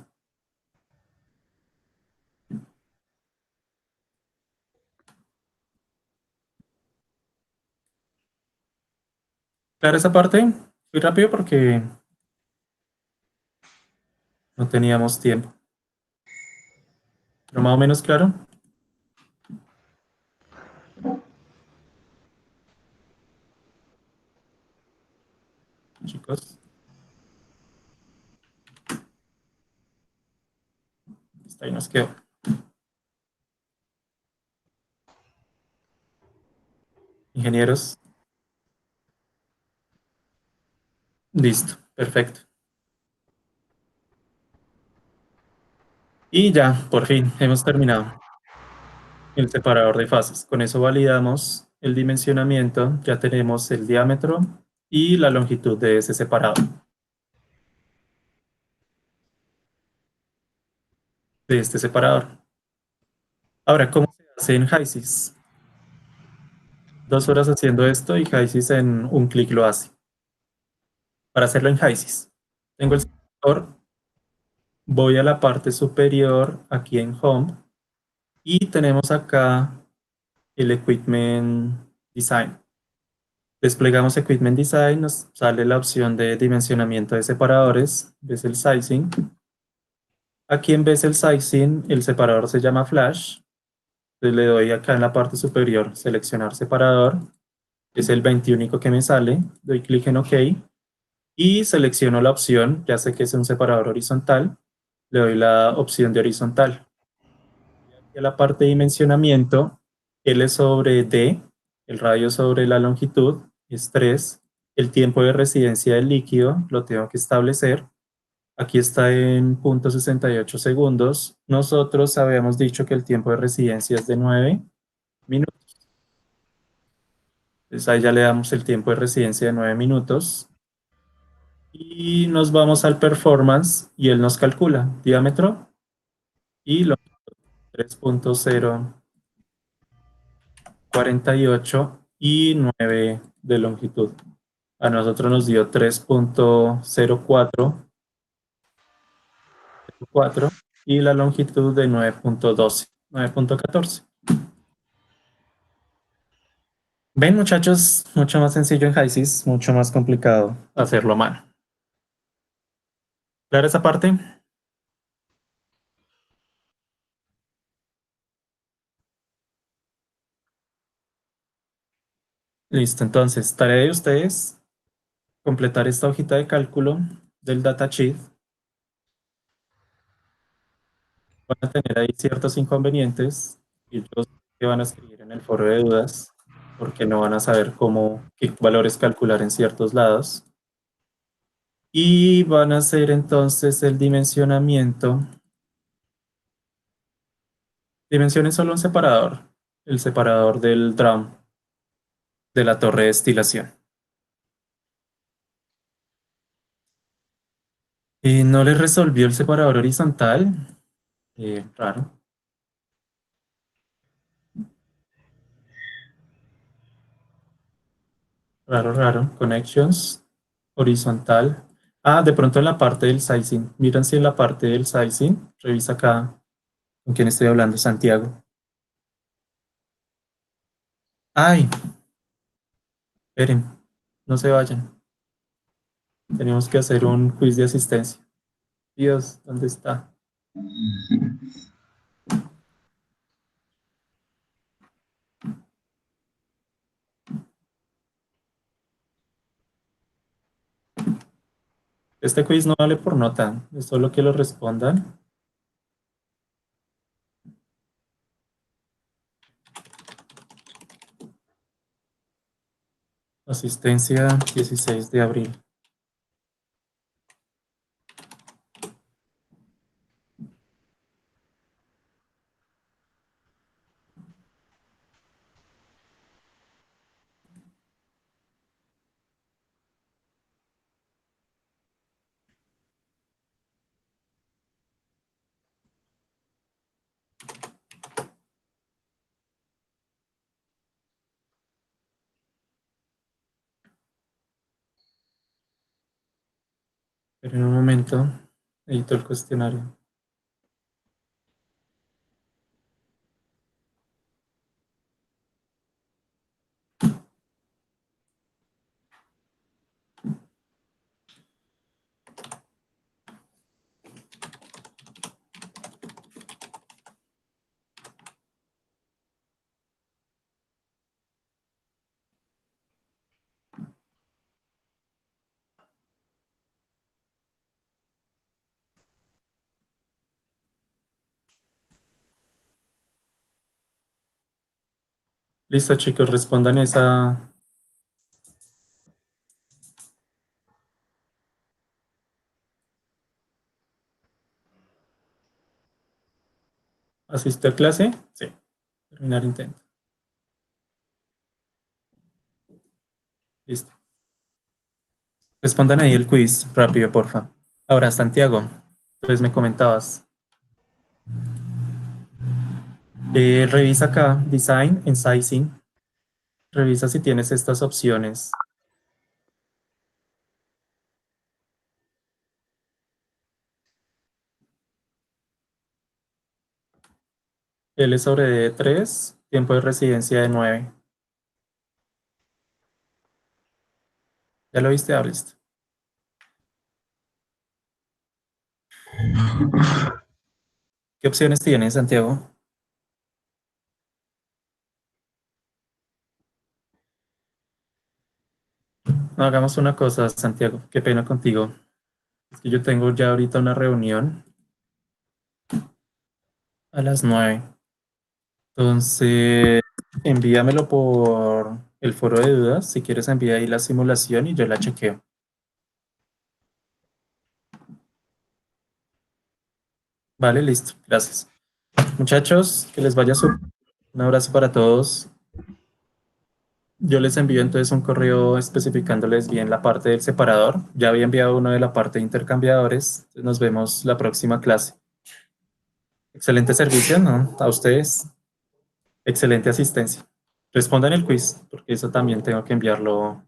Claro, esa parte, fui rápido porque no teníamos tiempo. Pero más o menos claro. Chicos. Hasta ahí nos quedó. Ingenieros. Listo, perfecto. Y ya, por fin, hemos terminado el separador de fases. Con eso validamos el dimensionamiento. Ya tenemos el diámetro y la longitud de ese separador. De este separador. Ahora, ¿cómo se hace en HYSYS? 2 horas haciendo esto y HYSYS en un clic lo hace. Para hacerlo en HYSYS, tengo el separador, voy a la parte superior aquí en Home y tenemos acá el Equipment Design. Desplegamos Equipment Design, nos sale la opción de dimensionamiento de separadores, ves el Sizing. Aquí en vez del Sizing, el separador se llama Flash. Entonces le doy acá en la parte superior, seleccionar separador, es el 21 que me sale, doy clic en OK y selecciono la opción, ya sé que es un separador horizontal, le doy la opción de horizontal. Y aquí a la parte de dimensionamiento, L sobre D, el radio sobre la longitud, es 3. El tiempo de residencia del líquido lo tengo que establecer. Aquí está en 0.68 segundos. Nosotros habíamos dicho que el tiempo de residencia es de 9 minutos. Entonces ahí ya le damos el tiempo de residencia de 9 minutos. Y nos vamos al performance y él nos calcula diámetro y longitud 3.048 y 9 de longitud. A nosotros nos dio 3.04 y la longitud de 9.12, 9.14. Ven, muchachos, mucho más sencillo en HYSYS, mucho más complicado hacerlo a mano. ¿Clara esa parte? Listo, entonces, tarea de ustedes, completar esta hojita de cálculo del datasheet. Van a tener ahí ciertos inconvenientes y los que van a escribir en el foro de dudas, porque no van a saber qué valores calcular en ciertos lados. Y van a hacer entonces el dimensionamiento. Dimensionen solo un separador, el separador del drum, de la torre de destilación. Y no les resolvió el separador horizontal. Raro, raro, raro. Connections, horizontal. Ah, de pronto en la parte del sizing. Miren si en la parte del sizing. Revisa acá con quién estoy hablando, Santiago. Ay, esperen, no se vayan. Tenemos que hacer un quiz de asistencia. Dios, ¿dónde está? Este quiz no vale por nota, es solo que lo respondan. Asistencia 16 de abril. Pero en un momento, edito el cuestionario. Listo, chicos, respondan esa. ¿Asiste a clase? Sí. Terminar intento. Listo. Respondan ahí el quiz rápido, porfa. Ahora, Santiago, pues me comentabas. Revisa acá, Design en Sizing. Revisa si tienes estas opciones. L sobre D de 3, tiempo de residencia de 9. ¿Ya lo viste? Ah, listo. ¿Qué opciones tienes, Santiago? No, hagamos una cosa, Santiago, qué pena contigo. Es que yo tengo ya ahorita una reunión a las 9. Entonces, envíamelo por el foro de dudas. Si quieres, envía ahí la simulación y yo la chequeo. Vale, listo. Gracias. Muchachos, que les vaya súper. Un abrazo para todos. Yo les envío entonces un correo especificándoles bien la parte del separador. Ya había enviado uno de la parte de intercambiadores. Nos vemos la próxima clase. Excelente servicio, ¿no? A ustedes. Excelente asistencia. Respondan el quiz, porque eso también tengo que enviarlo.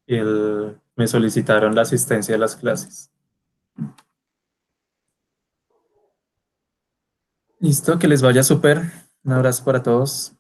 Me solicitaron la asistencia a las clases. Listo, que les vaya súper. Un abrazo para todos.